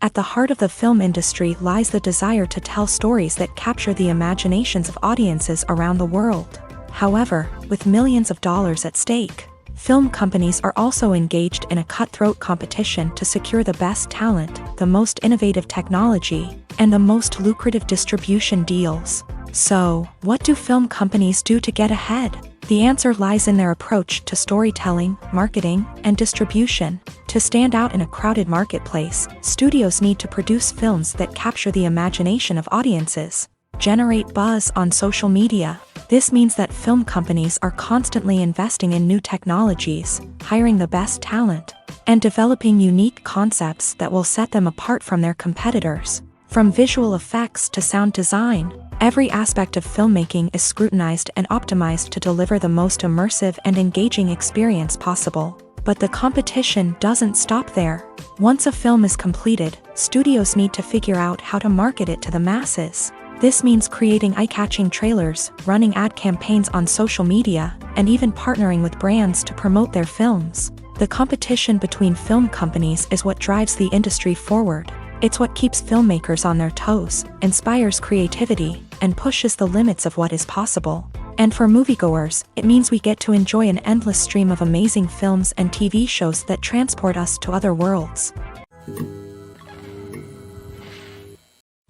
At the heart of the film industry lies the desire to tell stories that capture the imaginations of audiences around the world. However, with millions of dollars at stake, film companies are also engaged in a cutthroat competition to secure the best talent, the most innovative technology, and the most lucrative distribution deals. So, what do film companies do to get ahead? The answer lies in their approach to storytelling, marketing, and distribution. To stand out in a crowded marketplace, studios need to produce films that capture the imagination of audiences, generate buzz on social media. This means that film companies are constantly investing in new technologies, hiring the best talent, and developing unique concepts that will set them apart from their competitors. From visual effects to sound design, every aspect of filmmaking is scrutinized and optimized to deliver the most immersive and engaging experience possible. But the competition doesn't stop there. Once a film is completed, studios need to figure out how to market it to the masses. This means creating eye-catching trailers, running ad campaigns on social media, and even partnering with brands to promote their films. The competition between film companies is what drives the industry forward. It's what keeps filmmakers on their toes, inspires creativity, and pushes the limits of what is possible. And for moviegoers, it means we get to enjoy an endless stream of amazing films and TV shows that transport us to other worlds.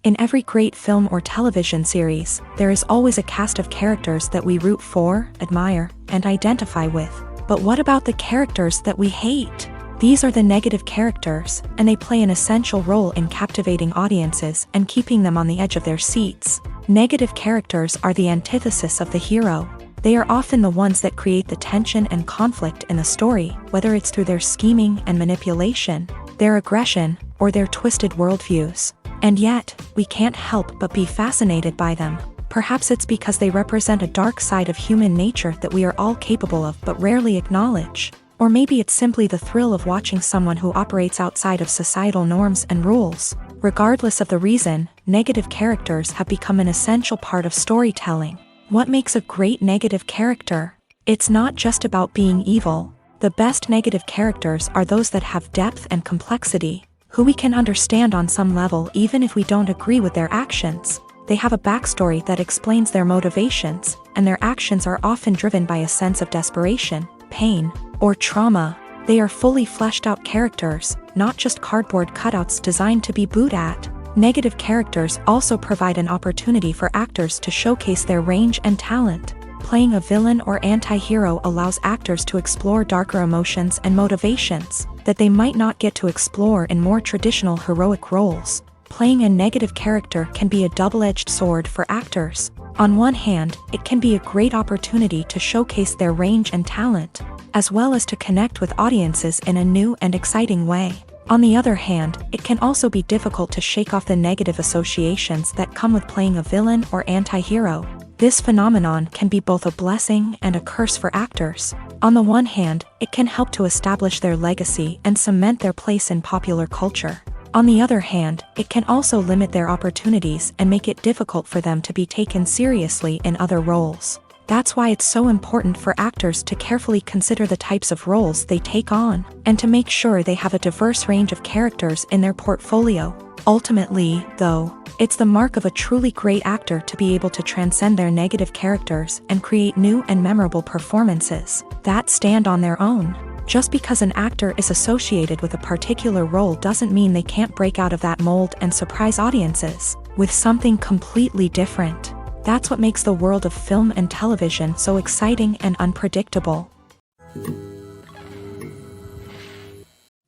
In every great film or television series, there is always a cast of characters that we root for, admire, and identify with. But what about the characters that we hate? These are the negative characters, and they play an essential role in captivating audiences and keeping them on the edge of their seats. Negative characters are the antithesis of the hero. They are often the ones that create the tension and conflict in the story, whether it's through their scheming and manipulation, their aggression, or their twisted worldviews. And yet, we can't help but be fascinated by them. Perhaps it's because they represent a dark side of human nature that we are all capable of but rarely acknowledge. Or maybe it's simply the thrill of watching someone who operates outside of societal norms and rules. Regardless of the reason, negative characters have become an essential part of storytelling. What makes a great negative character? It's not just about being evil. The best negative characters are those that have depth and complexity, who we can understand on some level even if we don't agree with their actions. They have a backstory that explains their motivations, and their actions are often driven by a sense of desperation, pain, or trauma. They are fully fleshed out characters, not just cardboard cutouts designed to be booed at. Negative characters also provide an opportunity for actors to showcase their range and talent. Playing a villain or anti-hero allows actors to explore darker emotions and motivations that they might not get to explore in more traditional heroic roles. Playing a negative character can be a double-edged sword for actors. On one hand, it can be a great opportunity to showcase their range and talent, as well as to connect with audiences in a new and exciting way. On the other hand, it can also be difficult to shake off the negative associations that come with playing a villain or anti-hero. This phenomenon can be both a blessing and a curse for actors. On the one hand, it can help to establish their legacy and cement their place in popular culture. On the other hand, it can also limit their opportunities and make it difficult for them to be taken seriously in other roles. That's why it's so important for actors to carefully consider the types of roles they take on, and to make sure they have a diverse range of characters in their portfolio. Ultimately, though, it's the mark of a truly great actor to be able to transcend their negative characters and create new and memorable performances that stand on their own. Just because an actor is associated with a particular role doesn't mean they can't break out of that mold and surprise audiences with something completely different. That's what makes the world of film and television so exciting and unpredictable.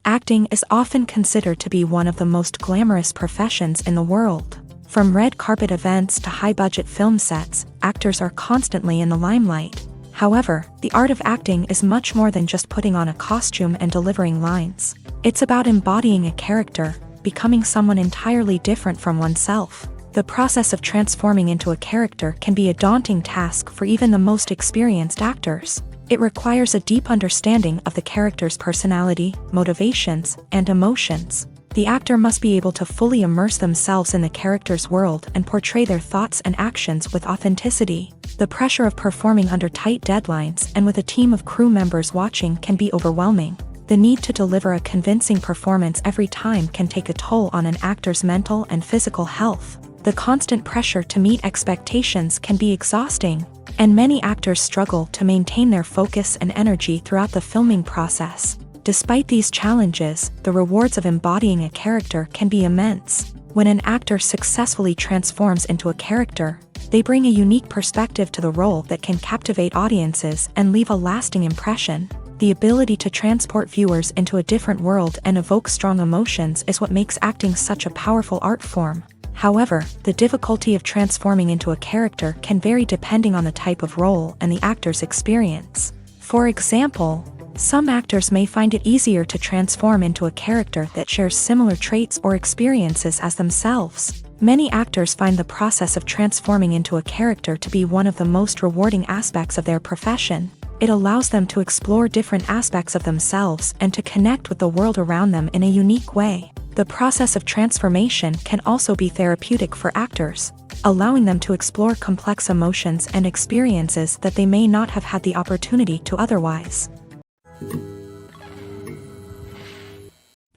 Acting is often considered to be one of the most glamorous professions in the world. From red carpet events to high-budget film sets, actors are constantly in the limelight. However, the art of acting is much more than just putting on a costume and delivering lines. It's about embodying a character, becoming someone entirely different from oneself. The process of transforming into a character can be a daunting task for even the most experienced actors. It requires a deep understanding of the character's personality, motivations, and emotions. The actor must be able to fully immerse themselves in the character's world and portray their thoughts and actions with authenticity. The pressure of performing under tight deadlines and with a team of crew members watching can be overwhelming. The need to deliver a convincing performance every time can take a toll on an actor's mental and physical health. The constant pressure to meet expectations can be exhausting, and many actors struggle to maintain their focus and energy throughout the filming process. Despite these challenges, the rewards of embodying a character can be immense. When an actor successfully transforms into a character, They bring a unique perspective to the role that can captivate audiences and leave a lasting impression. The ability to transport viewers into a different world and evoke strong emotions is what makes acting such a powerful art form. However, the difficulty of transforming into a character can vary depending on the type of role and the actor's experience. For example, some actors may find it easier to transform into a character that shares similar traits or experiences as themselves. Many actors find the process of transforming into a character to be one of the most rewarding aspects of their profession. It allows them to explore different aspects of themselves and to connect with the world around them in a unique way. The process of transformation can also be therapeutic for actors, allowing them to explore complex emotions and experiences that they may not have had the opportunity to otherwise.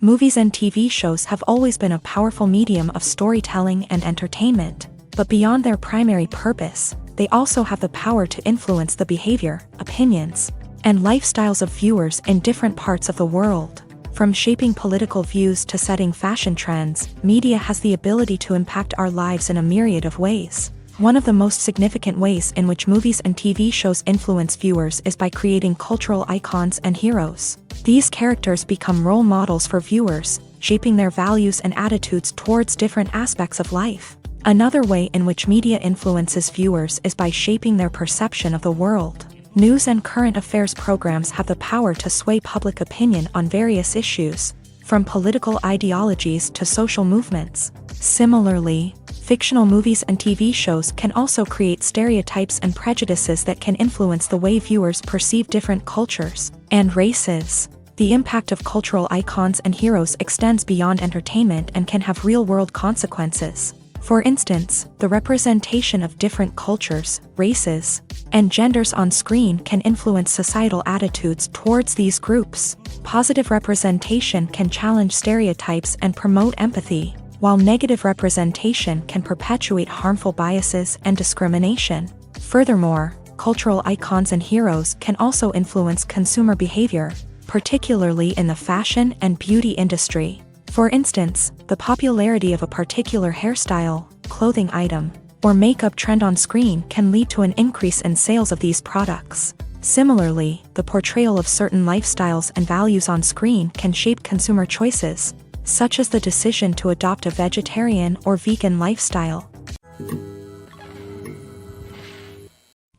Movies and TV shows have always been a powerful medium of storytelling and entertainment, but beyond their primary purpose, they also have the power to influence the behavior, opinions, and lifestyles of viewers in different parts of the world. From shaping political views to setting fashion trends, media has the ability to impact our lives in a myriad of ways. One of the most significant ways in which movies and TV shows influence viewers is by creating cultural icons and heroes. These characters become role models for viewers, shaping their values and attitudes towards different aspects of life. Another way in which media influences viewers is by shaping their perception of the world. News and current affairs programs have the power to sway public opinion on various issues, from political ideologies to social movements. Similarly, fictional movies and TV shows can also create stereotypes and prejudices that can influence the way viewers perceive different cultures and races. The impact of cultural icons and heroes extends beyond entertainment and can have real-world consequences. For instance, the representation of different cultures, races, and genders on screen can influence societal attitudes towards these groups. Positive representation can challenge stereotypes and promote empathy, while negative representation can perpetuate harmful biases and discrimination. Furthermore, cultural icons and heroes can also influence consumer behavior, particularly in the fashion and beauty industry. For instance, the popularity of a particular hairstyle, clothing item, or makeup trend on screen can lead to an increase in sales of these products. Similarly, the portrayal of certain lifestyles and values on screen can shape consumer choices, such as the decision to adopt a vegetarian or vegan lifestyle.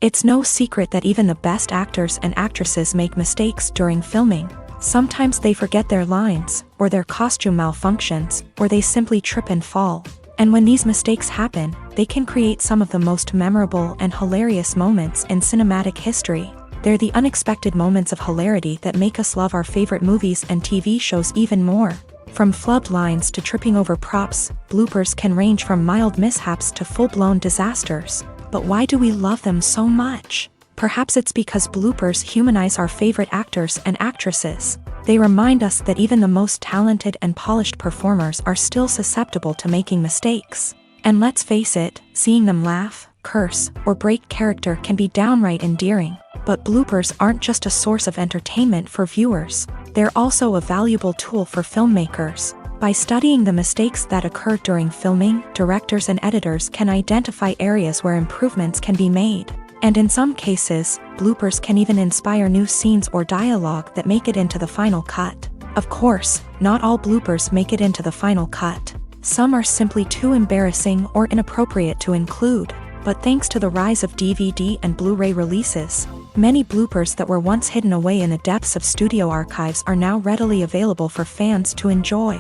It's no secret that even the best actors and actresses make mistakes during filming. Sometimes they forget their lines, or their costume malfunctions, or they simply trip and fall. And when these mistakes happen, they can create some of the most memorable and hilarious moments in cinematic history. They're the unexpected moments of hilarity that make us love our favorite movies and TV shows even more. From flubbed lines to tripping over props, bloopers can range from mild mishaps to full-blown disasters. But why do we love them so much? Perhaps it's because bloopers humanize our favorite actors and actresses. They remind us that even the most talented and polished performers are still susceptible to making mistakes. And let's face it, seeing them laugh, curse, or break character can be downright endearing. But bloopers aren't just a source of entertainment for viewers. They're also a valuable tool for filmmakers. By studying the mistakes that occur during filming, directors and editors can identify areas where improvements can be made. And in some cases, bloopers can even inspire new scenes or dialogue that make it into the final cut. Of course, not all bloopers make it into the final cut. Some are simply too embarrassing or inappropriate to include. But thanks to the rise of DVD and Blu-ray releases, many bloopers that were once hidden away in the depths of studio archives are now readily available for fans to enjoy.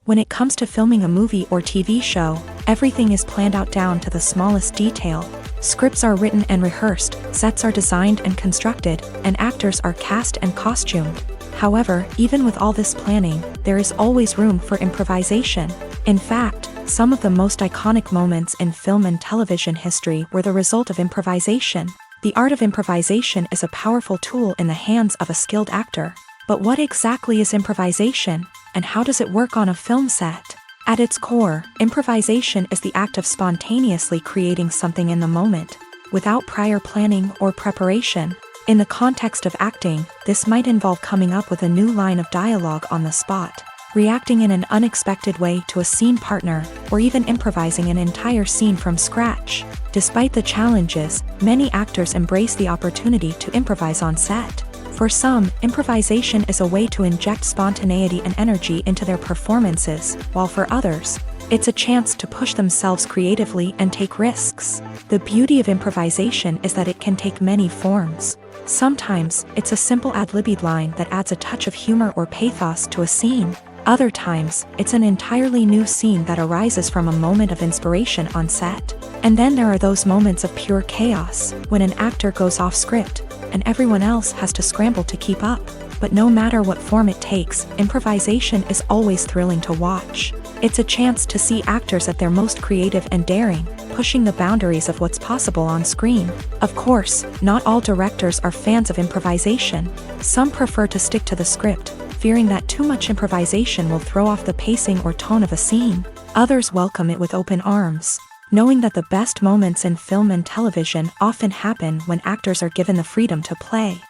When it comes to filming a movie or TV show, everything is planned out down to the smallest detail. Scripts are written and rehearsed, sets are designed and constructed, and actors are cast and costumed. However, even with all this planning, there is always room for improvisation. In fact, some of the most iconic moments in film and television history were the result of improvisation. The art of improvisation is a powerful tool in the hands of a skilled actor. But what exactly is improvisation, and how does it work on a film set? At its core, improvisation is the act of spontaneously creating something in the moment, without prior planning or preparation. In the context of acting, this might involve coming up with a new line of dialogue on the spot, reacting in an unexpected way to a scene partner, or even improvising an entire scene from scratch. Despite the challenges, many actors embrace the opportunity to improvise on set. For some, improvisation is a way to inject spontaneity and energy into their performances, while for others, it's a chance to push themselves creatively and take risks. The beauty of improvisation is that it can take many forms. Sometimes, it's a simple ad-libbed line that adds a touch of humor or pathos to a scene. Other times, it's an entirely new scene that arises from a moment of inspiration on set. And then there are those moments of pure chaos, when an actor goes off script, and everyone else has to scramble to keep up. But no matter what form it takes, improvisation is always thrilling to watch. It's a chance to see actors at their most creative and daring, pushing the boundaries of what's possible on screen. Of course, not all directors are fans of improvisation. Some prefer to stick to the script, fearing that too much improvisation will throw off the pacing or tone of a scene. Others welcome it with open arms, knowing that the best moments in film and television often happen when actors are given the freedom to play.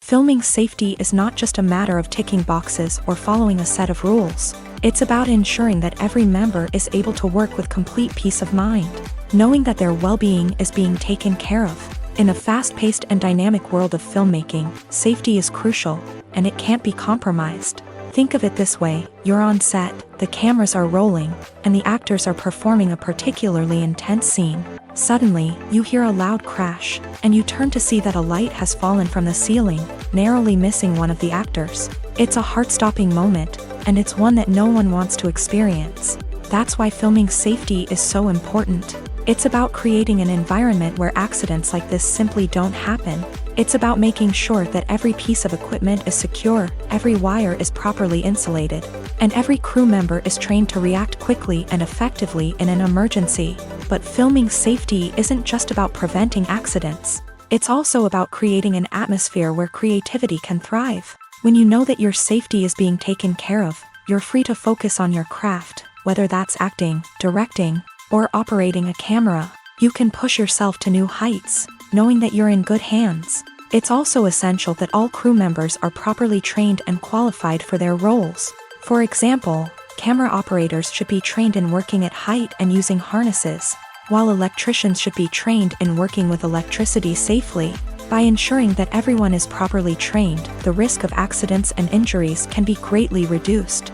Filming safety is not just a matter of ticking boxes or following a set of rules. It's about ensuring that every member is able to work with complete peace of mind, knowing that their well-being is being taken care of. In a fast-paced and dynamic world of filmmaking, safety is crucial, and it can't be compromised. Think of it this way: you're on set, the cameras are rolling, and the actors are performing a particularly intense scene. Suddenly, you hear a loud crash, and you turn to see that a light has fallen from the ceiling, narrowly missing one of the actors. It's a heart-stopping moment, and it's one that no one wants to experience. That's why filming safety is so important. It's about creating an environment where accidents like this simply don't happen. It's about making sure that every piece of equipment is secure, every wire is properly insulated, and every crew member is trained to react quickly and effectively in an emergency. But filming safety isn't just about preventing accidents. It's also about creating an atmosphere where creativity can thrive. When you know that your safety is being taken care of, you're free to focus on your craft, whether that's acting, directing, or operating a camera. You can push yourself to new heights, knowing that you're in good hands. It's also essential that all crew members are properly trained and qualified for their roles. For example, camera operators should be trained in working at height and using harnesses, while electricians should be trained in working with electricity safely. By ensuring that everyone is properly trained, the risk of accidents and injuries can be greatly reduced.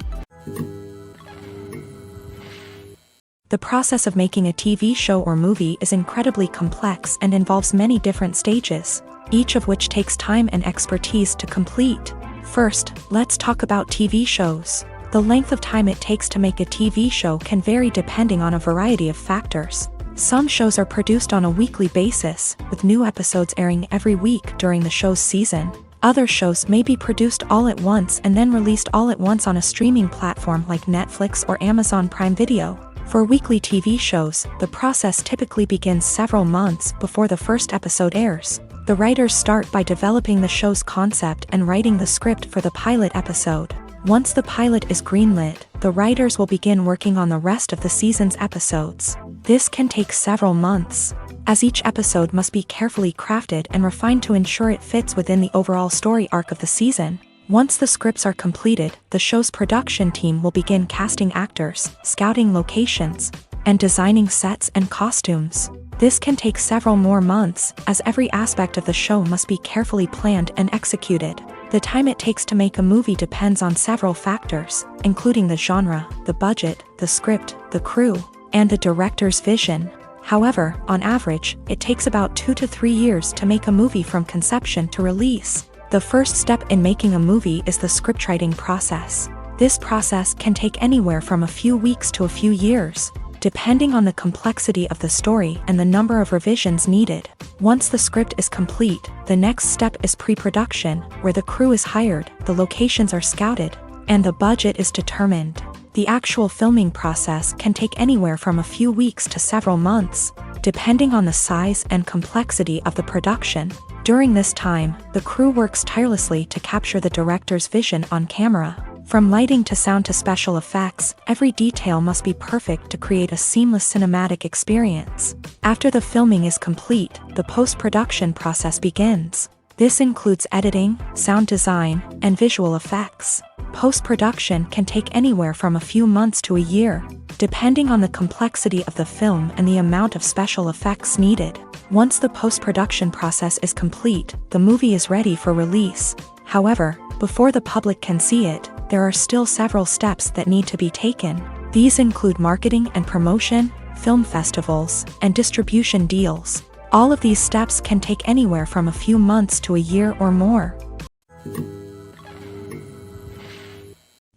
The process of making a TV show or movie is incredibly complex and involves many different stages, each of which takes time and expertise to complete. First, let's talk about TV shows. The length of time it takes to make a TV show can vary depending on a variety of factors. Some shows are produced on a weekly basis, with new episodes airing every week during the show's season. Other shows may be produced all at once and then released all at once on a streaming platform like Netflix or Amazon Prime Video. For weekly TV shows, the process typically begins several months before the first episode airs. The writers start by developing the show's concept and writing the script for the pilot episode. Once the pilot is greenlit, the writers will begin working on the rest of the season's episodes. This can take several months, as each episode must be carefully crafted and refined to ensure it fits within the overall story arc of the season. Once the scripts are completed, the show's production team will begin casting actors, scouting locations, and designing sets and costumes. This can take several more months, as every aspect of the show must be carefully planned and executed. The time it takes to make a movie depends on several factors, including the genre, the budget, the script, the crew, and the director's vision. However, on average, it takes about 2 to 3 years to make a movie from conception to release. The first step in making a movie is the scriptwriting process. This process can take anywhere from a few weeks to a few years, depending on the complexity of the story and the number of revisions needed. Once the script is complete, the next step is pre-production, where the crew is hired, the locations are scouted, and the budget is determined. The actual filming process can take anywhere from a few weeks to several months, depending on the size and complexity of the production. During this time, the crew works tirelessly to capture the director's vision on camera. From lighting to sound to special effects, every detail must be perfect to create a seamless cinematic experience. After the filming is complete, the post-production process begins. This includes editing, sound design, and visual effects. Post-production can take anywhere from a few months to a year, depending on the complexity of the film and the amount of special effects needed. Once the post-production process is complete, the movie is ready for release. However, before the public can see it, there are still several steps that need to be taken. These include marketing and promotion, film festivals, and distribution deals. All of these steps can take anywhere from a few months to a year or more.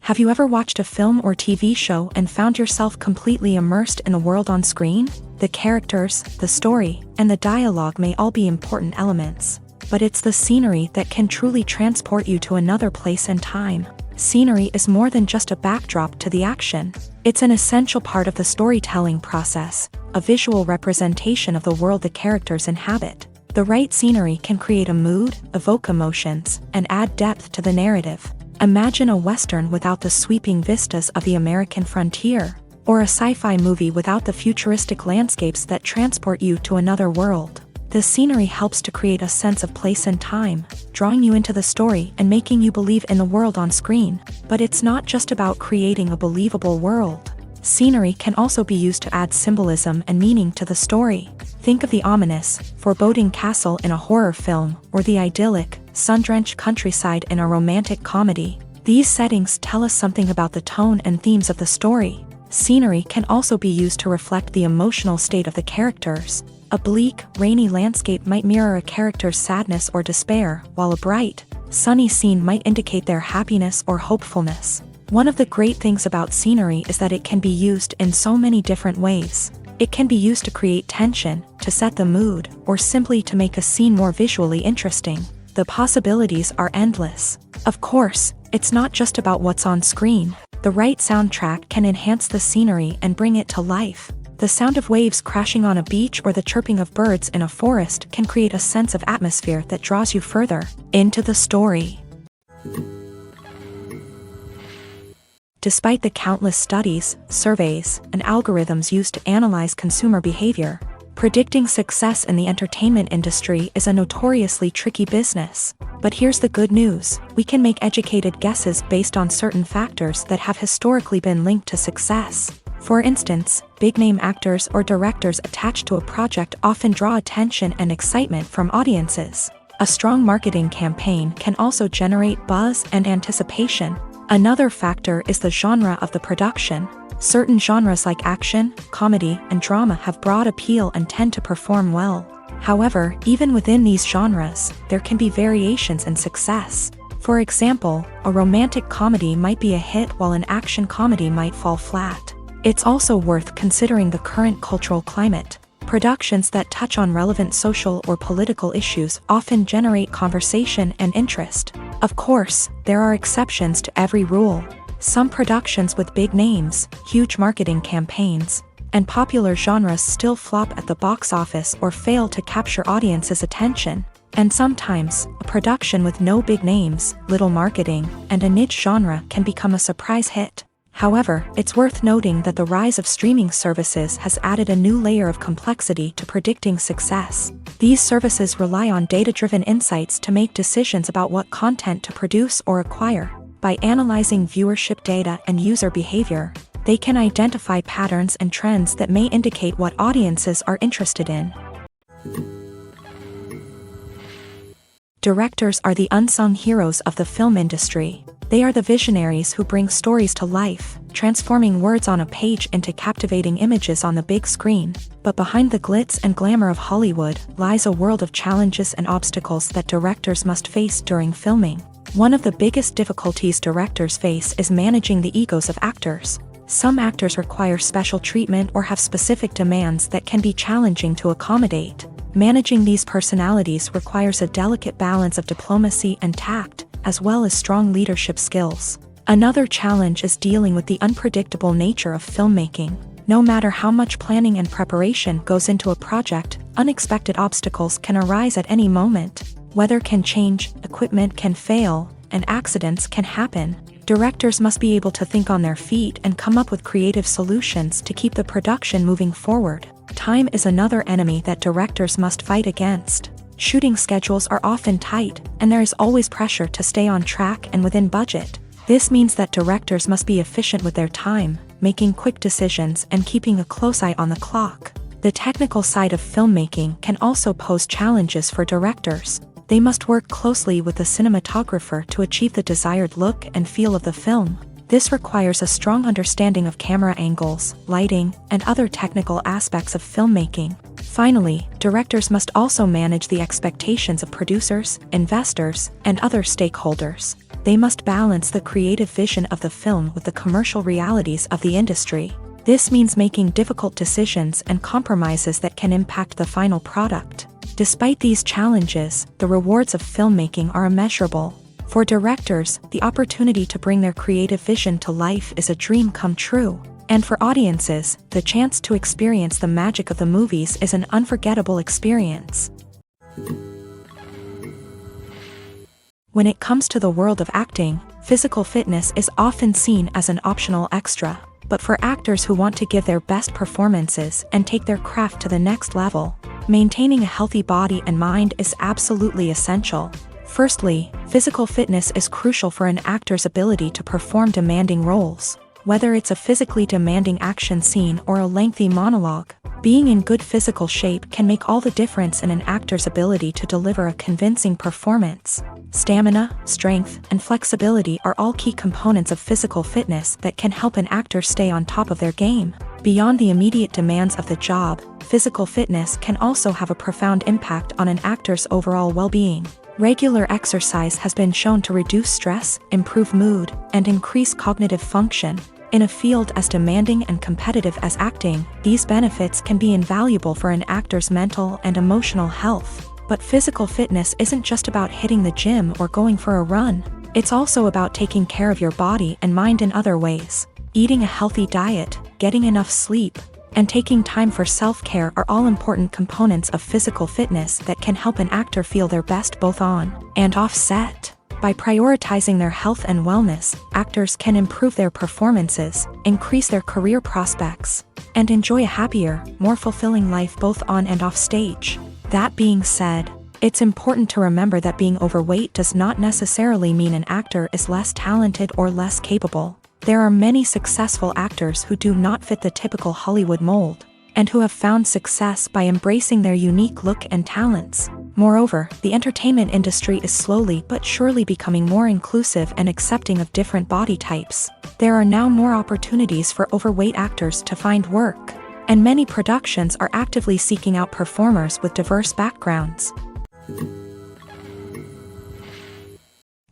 Have you ever watched a film or TV show and found yourself completely immersed in the world on screen? The characters, the story, and the dialogue may all be important elements, but it's the scenery that can truly transport you to another place and time. Scenery is more than just a backdrop to the action. It's an essential part of the storytelling process, a visual representation of the world the characters inhabit. The right scenery can create a mood, evoke emotions, and add depth to the narrative. Imagine a Western without the sweeping vistas of the American frontier, or a sci-fi movie without the futuristic landscapes that transport you to another world. The scenery helps to create a sense of place and time, drawing you into the story and making you believe in the world on screen. But it's not just about creating a believable world. Scenery can also be used to add symbolism and meaning to the story. Think of the ominous, foreboding castle in a horror film, or the idyllic, sun-drenched countryside in a romantic comedy. These settings tell us something about the tone and themes of the story. Scenery can also be used to reflect the emotional state of the characters. A bleak, rainy landscape might mirror a character's sadness or despair, while a bright, sunny scene might indicate their happiness or hopefulness. One of the great things about scenery is that it can be used in so many different ways. It can be used to create tension, to set the mood, or simply to make a scene more visually interesting. The possibilities are endless. Of course, it's not just about what's on screen. The right soundtrack can enhance the scenery and bring it to life. The sound of waves crashing on a beach or the chirping of birds in a forest can create a sense of atmosphere that draws you further into the story. Despite the countless studies, surveys, and algorithms used to analyze consumer behavior, predicting success in the entertainment industry is a notoriously tricky business. But here's the good news: we can make educated guesses based on certain factors that have historically been linked to success. For instance, big-name actors or directors attached to a project often draw attention and excitement from audiences. A strong marketing campaign can also generate buzz and anticipation. Another factor is the genre of the production. Certain genres like action, comedy, and drama have broad appeal and tend to perform well. However, even within these genres, there can be variations in success. For example, a romantic comedy might be a hit while an action comedy might fall flat. It's also worth considering the current cultural climate. Productions that touch on relevant social or political issues often generate conversation and interest. Of course, there are exceptions to every rule. Some productions with big names, huge marketing campaigns, and popular genres still flop at the box office or fail to capture audiences' attention. And sometimes, a production with no big names, little marketing, and a niche genre can become a surprise hit. However, it's worth noting that the rise of streaming services has added a new layer of complexity to predicting success. These services rely on data-driven insights to make decisions about what content to produce or acquire. By analyzing viewership data and user behavior, they can identify patterns and trends that may indicate what audiences are interested in. Directors are the unsung heroes of the film industry. They are the visionaries who bring stories to life, transforming words on a page into captivating images on the big screen. But behind the glitz and glamour of Hollywood lies a world of challenges and obstacles that directors must face during filming. One of the biggest difficulties directors face is managing the egos of actors. Some actors require special treatment or have specific demands that can be challenging to accommodate. Managing these personalities requires a delicate balance of diplomacy and tact, as well as strong leadership skills. Another challenge is dealing with the unpredictable nature of filmmaking. No matter how much planning and preparation goes into a project, unexpected obstacles can arise at any moment. Weather can change, equipment can fail, and accidents can happen. Directors must be able to think on their feet and come up with creative solutions to keep the production moving forward. Time is another enemy that directors must fight against. Shooting schedules are often tight, and there is always pressure to stay on track and within budget. This means that directors must be efficient with their time, making quick decisions and keeping a close eye on the clock. The technical side of filmmaking can also pose challenges for directors. They must work closely with the cinematographer to achieve the desired look and feel of the film. This requires a strong understanding of camera angles, lighting, and other technical aspects of filmmaking. Finally, directors must also manage the expectations of producers, investors, and other stakeholders. They must balance the creative vision of the film with the commercial realities of the industry. This means making difficult decisions and compromises that can impact the final product. Despite these challenges, the rewards of filmmaking are immeasurable. For directors, the opportunity to bring their creative vision to life is a dream come true. And for audiences, the chance to experience the magic of the movies is an unforgettable experience. When it comes to the world of acting, physical fitness is often seen as an optional extra. But for actors who want to give their best performances and take their craft to the next level, maintaining a healthy body and mind is absolutely essential. Firstly, physical fitness is crucial for an actor's ability to perform demanding roles. Whether it's a physically demanding action scene or a lengthy monologue, being in good physical shape can make all the difference in an actor's ability to deliver a convincing performance. Stamina, strength, and flexibility are all key components of physical fitness that can help an actor stay on top of their game. Beyond the immediate demands of the job, physical fitness can also have a profound impact on an actor's overall well-being. Regular exercise has been shown to reduce stress, improve mood, and increase cognitive function. In a field as demanding and competitive as acting, these benefits can be invaluable for an actor's mental and emotional health. But physical fitness isn't just about hitting the gym or going for a run. It's also about taking care of your body and mind in other ways. Eating a healthy diet, getting enough sleep, and taking time for self-care are all important components of physical fitness that can help an actor feel their best both on and off set. By prioritizing their health and wellness, actors can improve their performances, increase their career prospects, and enjoy a happier, more fulfilling life both on and off stage. That being said, it's important to remember that being overweight does not necessarily mean an actor is less talented or less capable. There are many successful actors who do not fit the typical Hollywood mold, and who have found success by embracing their unique look and talents. Moreover, the entertainment industry is slowly but surely becoming more inclusive and accepting of different body types. There are now more opportunities for overweight actors to find work, and many productions are actively seeking out performers with diverse backgrounds.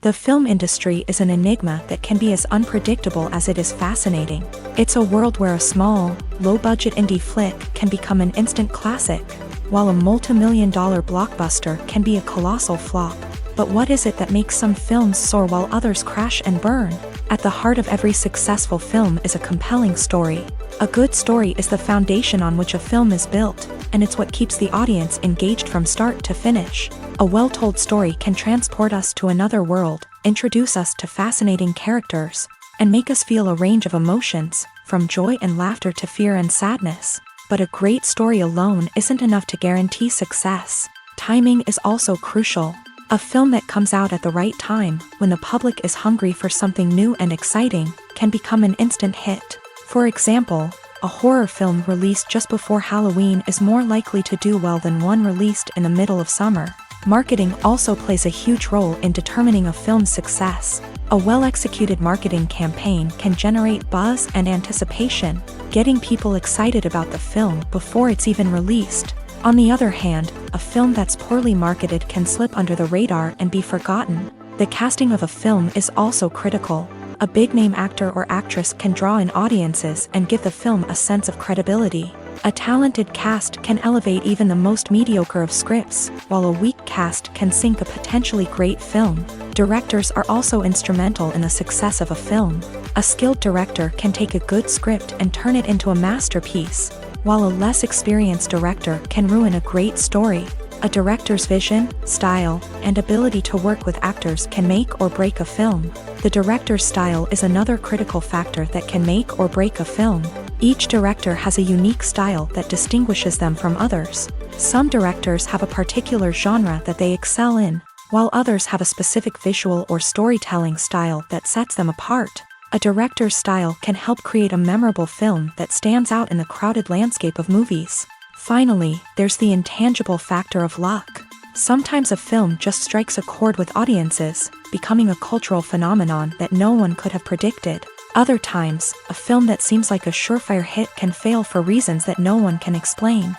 The film industry is an enigma that can be as unpredictable as it is fascinating. It's a world where a small, low-budget indie flick can become an instant classic, while a multi-million-dollar blockbuster can be a colossal flop. But what is it that makes some films soar while others crash and burn? At the heart of every successful film is a compelling story. A good story is the foundation on which a film is built, and it's what keeps the audience engaged from start to finish. A well-told story can transport us to another world, introduce us to fascinating characters, and make us feel a range of emotions, from joy and laughter to fear and sadness. But a great story alone isn't enough to guarantee success. Timing is also crucial. A film that comes out at the right time, when the public is hungry for something new and exciting, can become an instant hit. For example, a horror film released just before Halloween is more likely to do well than one released in the middle of summer. Marketing also plays a huge role in determining a film's success. A well-executed marketing campaign can generate buzz and anticipation, getting people excited about the film before it's even released. On the other hand, a film that's poorly marketed can slip under the radar and be forgotten. The casting of a film is also critical. A big-name actor or actress can draw in audiences and give the film a sense of credibility. A talented cast can elevate even the most mediocre of scripts, while a weak cast can sink a potentially great film. Directors are also instrumental in the success of a film. A skilled director can take a good script and turn it into a masterpiece, while a less experienced director can ruin a great story. A director's vision, style, and ability to work with actors can make or break a film. The director's style is another critical factor that can make or break a film. Each director has a unique style that distinguishes them from others. Some directors have a particular genre that they excel in, while others have a specific visual or storytelling style that sets them apart. A director's style can help create a memorable film that stands out in the crowded landscape of movies. Finally, there's the intangible factor of luck. Sometimes a film just strikes a chord with audiences, becoming a cultural phenomenon that no one could have predicted. Other times, a film that seems like a surefire hit can fail for reasons that no one can explain.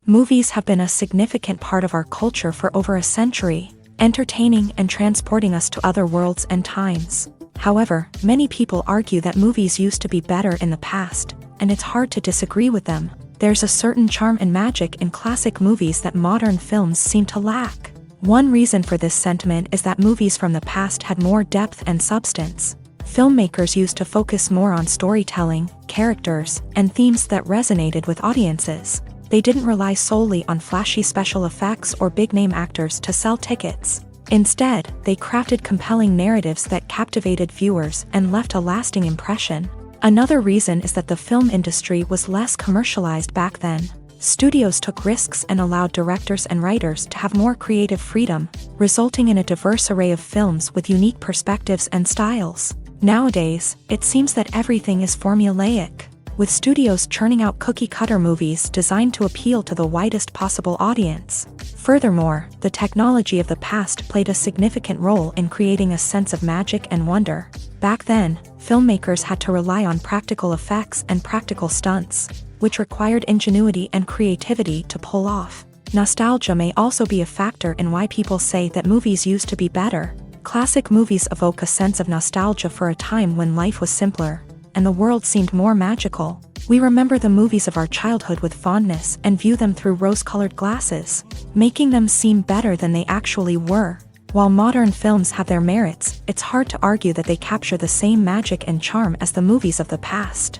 Movies have been a significant part of our culture for over a century, entertaining and transporting us to other worlds and times. However, many people argue that movies used to be better in the past, and it's hard to disagree with them. There's a certain charm and magic in classic movies that modern films seem to lack. One reason for this sentiment is that movies from the past had more depth and substance. Filmmakers used to focus more on storytelling, characters, and themes that resonated with audiences. They didn't rely solely on flashy special effects or big-name actors to sell tickets. Instead, they crafted compelling narratives that captivated viewers and left a lasting impression. Another reason is that the film industry was less commercialized back then. Studios took risks and allowed directors and writers to have more creative freedom, resulting in a diverse array of films with unique perspectives and styles. Nowadays, it seems that everything is formulaic, with studios churning out cookie-cutter movies designed to appeal to the widest possible audience. Furthermore, the technology of the past played a significant role in creating a sense of magic and wonder. Back then, filmmakers had to rely on practical effects and practical stunts, which required ingenuity and creativity to pull off. Nostalgia may also be a factor in why people say that movies used to be better. Classic movies evoke a sense of nostalgia for a time when life was simpler, and the world seemed more magical. We remember the movies of our childhood with fondness and view them through rose-colored glasses, making them seem better than they actually were. While modern films have their merits, it's hard to argue that they capture the same magic and charm as the movies of the past.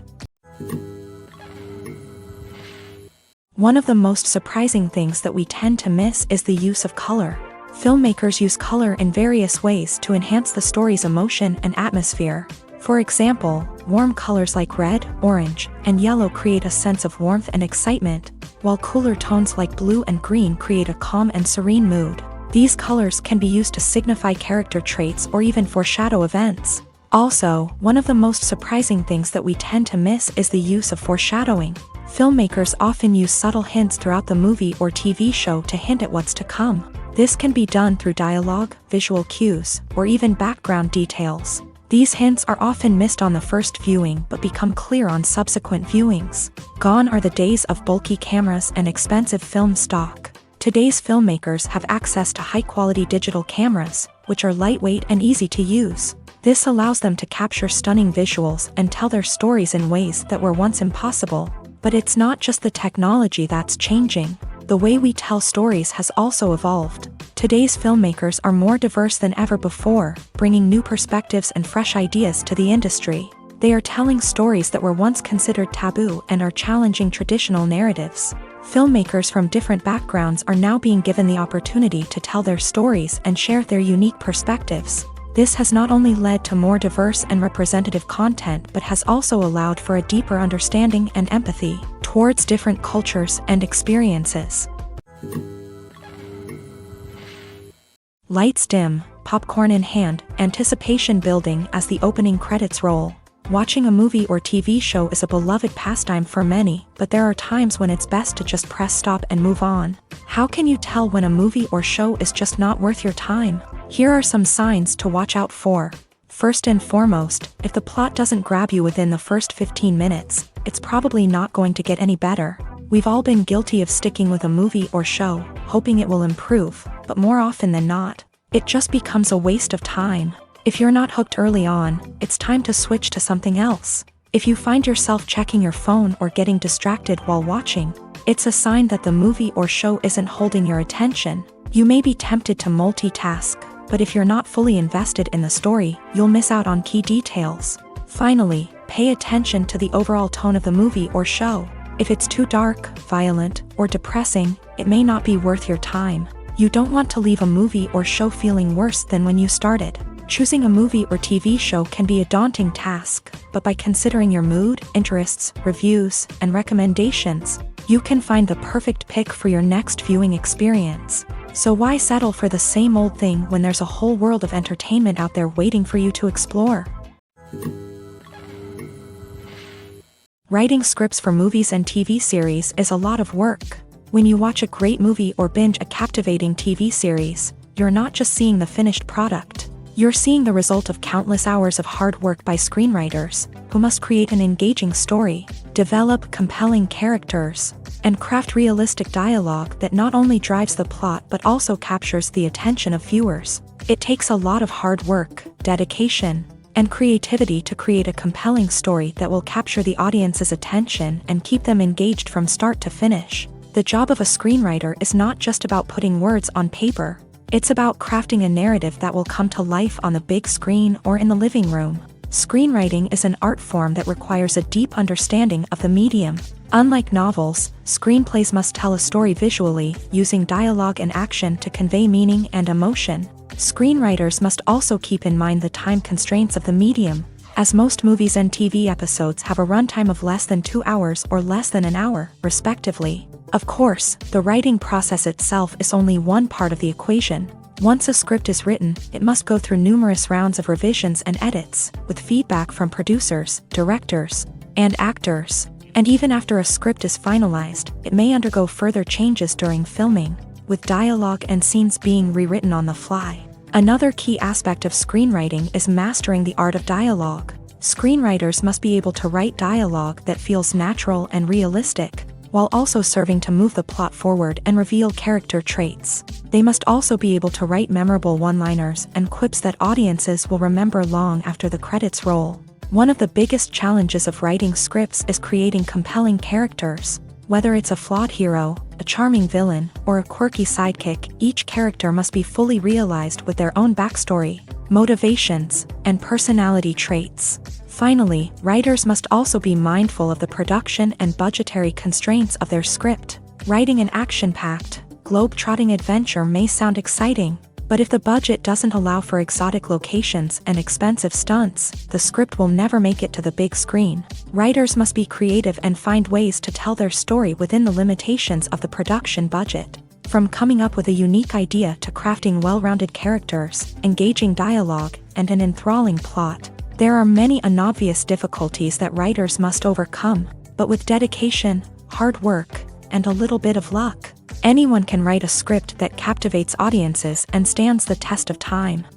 One of the most surprising things that we tend to miss is the use of color. Filmmakers use color in various ways to enhance the story's emotion and atmosphere. For example, warm colors like red, orange, and yellow create a sense of warmth and excitement, while cooler tones like blue and green create a calm and serene mood. These colors can be used to signify character traits or even foreshadow events. Also, one of the most surprising things that we tend to miss is the use of foreshadowing. Filmmakers often use subtle hints throughout the movie or TV show to hint at what's to come. This can be done through dialogue, visual cues, or even background details. These hints are often missed on the first viewing but become clear on subsequent viewings. Gone are the days of bulky cameras and expensive film stock. Today's filmmakers have access to high-quality digital cameras, which are lightweight and easy to use. This allows them to capture stunning visuals and tell their stories in ways that were once impossible. But it's not just the technology that's changing. The way we tell stories has also evolved. Today's filmmakers are more diverse than ever before, bringing new perspectives and fresh ideas to the industry. They are telling stories that were once considered taboo and are challenging traditional narratives. Filmmakers from different backgrounds are now being given the opportunity to tell their stories and share their unique perspectives. This has not only led to more diverse and representative content but has also allowed for a deeper understanding and empathy towards different cultures and experiences. Lights dim, popcorn in hand, anticipation building as the opening credits roll. Watching a movie or TV show is a beloved pastime for many, but there are times when it's best to just press stop and move on. How can you tell when a movie or show is just not worth your time? Here are some signs to watch out for. First and foremost, if the plot doesn't grab you within the first 15 minutes, it's probably not going to get any better. We've all been guilty of sticking with a movie or show, hoping it will improve, but more often than not, it just becomes a waste of time. If you're not hooked early on, it's time to switch to something else. If you find yourself checking your phone or getting distracted while watching, it's a sign that the movie or show isn't holding your attention. You may be tempted to multitask, but if you're not fully invested in the story, you'll miss out on key details. Finally, pay attention to the overall tone of the movie or show. If it's too dark, violent, or depressing, it may not be worth your time. You don't want to leave a movie or show feeling worse than when you started. Choosing a movie or TV show can be a daunting task, but by considering your mood, interests, reviews, and recommendations, you can find the perfect pick for your next viewing experience. So why settle for the same old thing when there's a whole world of entertainment out there waiting for you to explore? Writing scripts for movies and TV series is a lot of work. When you watch a great movie or binge a captivating TV series, you're not just seeing the finished product. You're seeing the result of countless hours of hard work by screenwriters, who must create an engaging story, develop compelling characters, and craft realistic dialogue that not only drives the plot but also captures the attention of viewers. It takes a lot of hard work, dedication, and creativity to create a compelling story that will capture the audience's attention and keep them engaged from start to finish. The job of a screenwriter is not just about putting words on paper. It's about crafting a narrative that will come to life on the big screen or in the living room. Screenwriting is an art form that requires a deep understanding of the medium. Unlike novels, screenplays must tell a story visually, using dialogue and action to convey meaning and emotion. Screenwriters must also keep in mind the time constraints of the medium, as most movies and TV episodes have a runtime of less than 2 hours or less than an hour, respectively. Of course, the writing process itself is only one part of the equation. Once a script is written, it must go through numerous rounds of revisions and edits, with feedback from producers, directors, and actors. And even after a script is finalized, it may undergo further changes during filming, with dialogue and scenes being rewritten on the fly. Another key aspect of screenwriting is mastering the art of dialogue. Screenwriters must be able to write dialogue that feels natural and realistic, while also serving to move the plot forward and reveal character traits. They must also be able to write memorable one-liners and quips that audiences will remember long after the credits roll. One of the biggest challenges of writing scripts is creating compelling characters. Whether it's a flawed hero, a charming villain, or a quirky sidekick, each character must be fully realized with their own backstory, motivations, and personality traits. Finally, writers must also be mindful of the production and budgetary constraints of their script. Writing an action-packed, globe-trotting adventure may sound exciting, but if the budget doesn't allow for exotic locations and expensive stunts, the script will never make it to the big screen. Writers must be creative and find ways to tell their story within the limitations of the production budget. From coming up with a unique idea to crafting well-rounded characters, engaging dialogue, and an enthralling plot, there are many unobvious difficulties that writers must overcome, but with dedication, hard work, and a little bit of luck, anyone can write a script that captivates audiences and stands the test of time.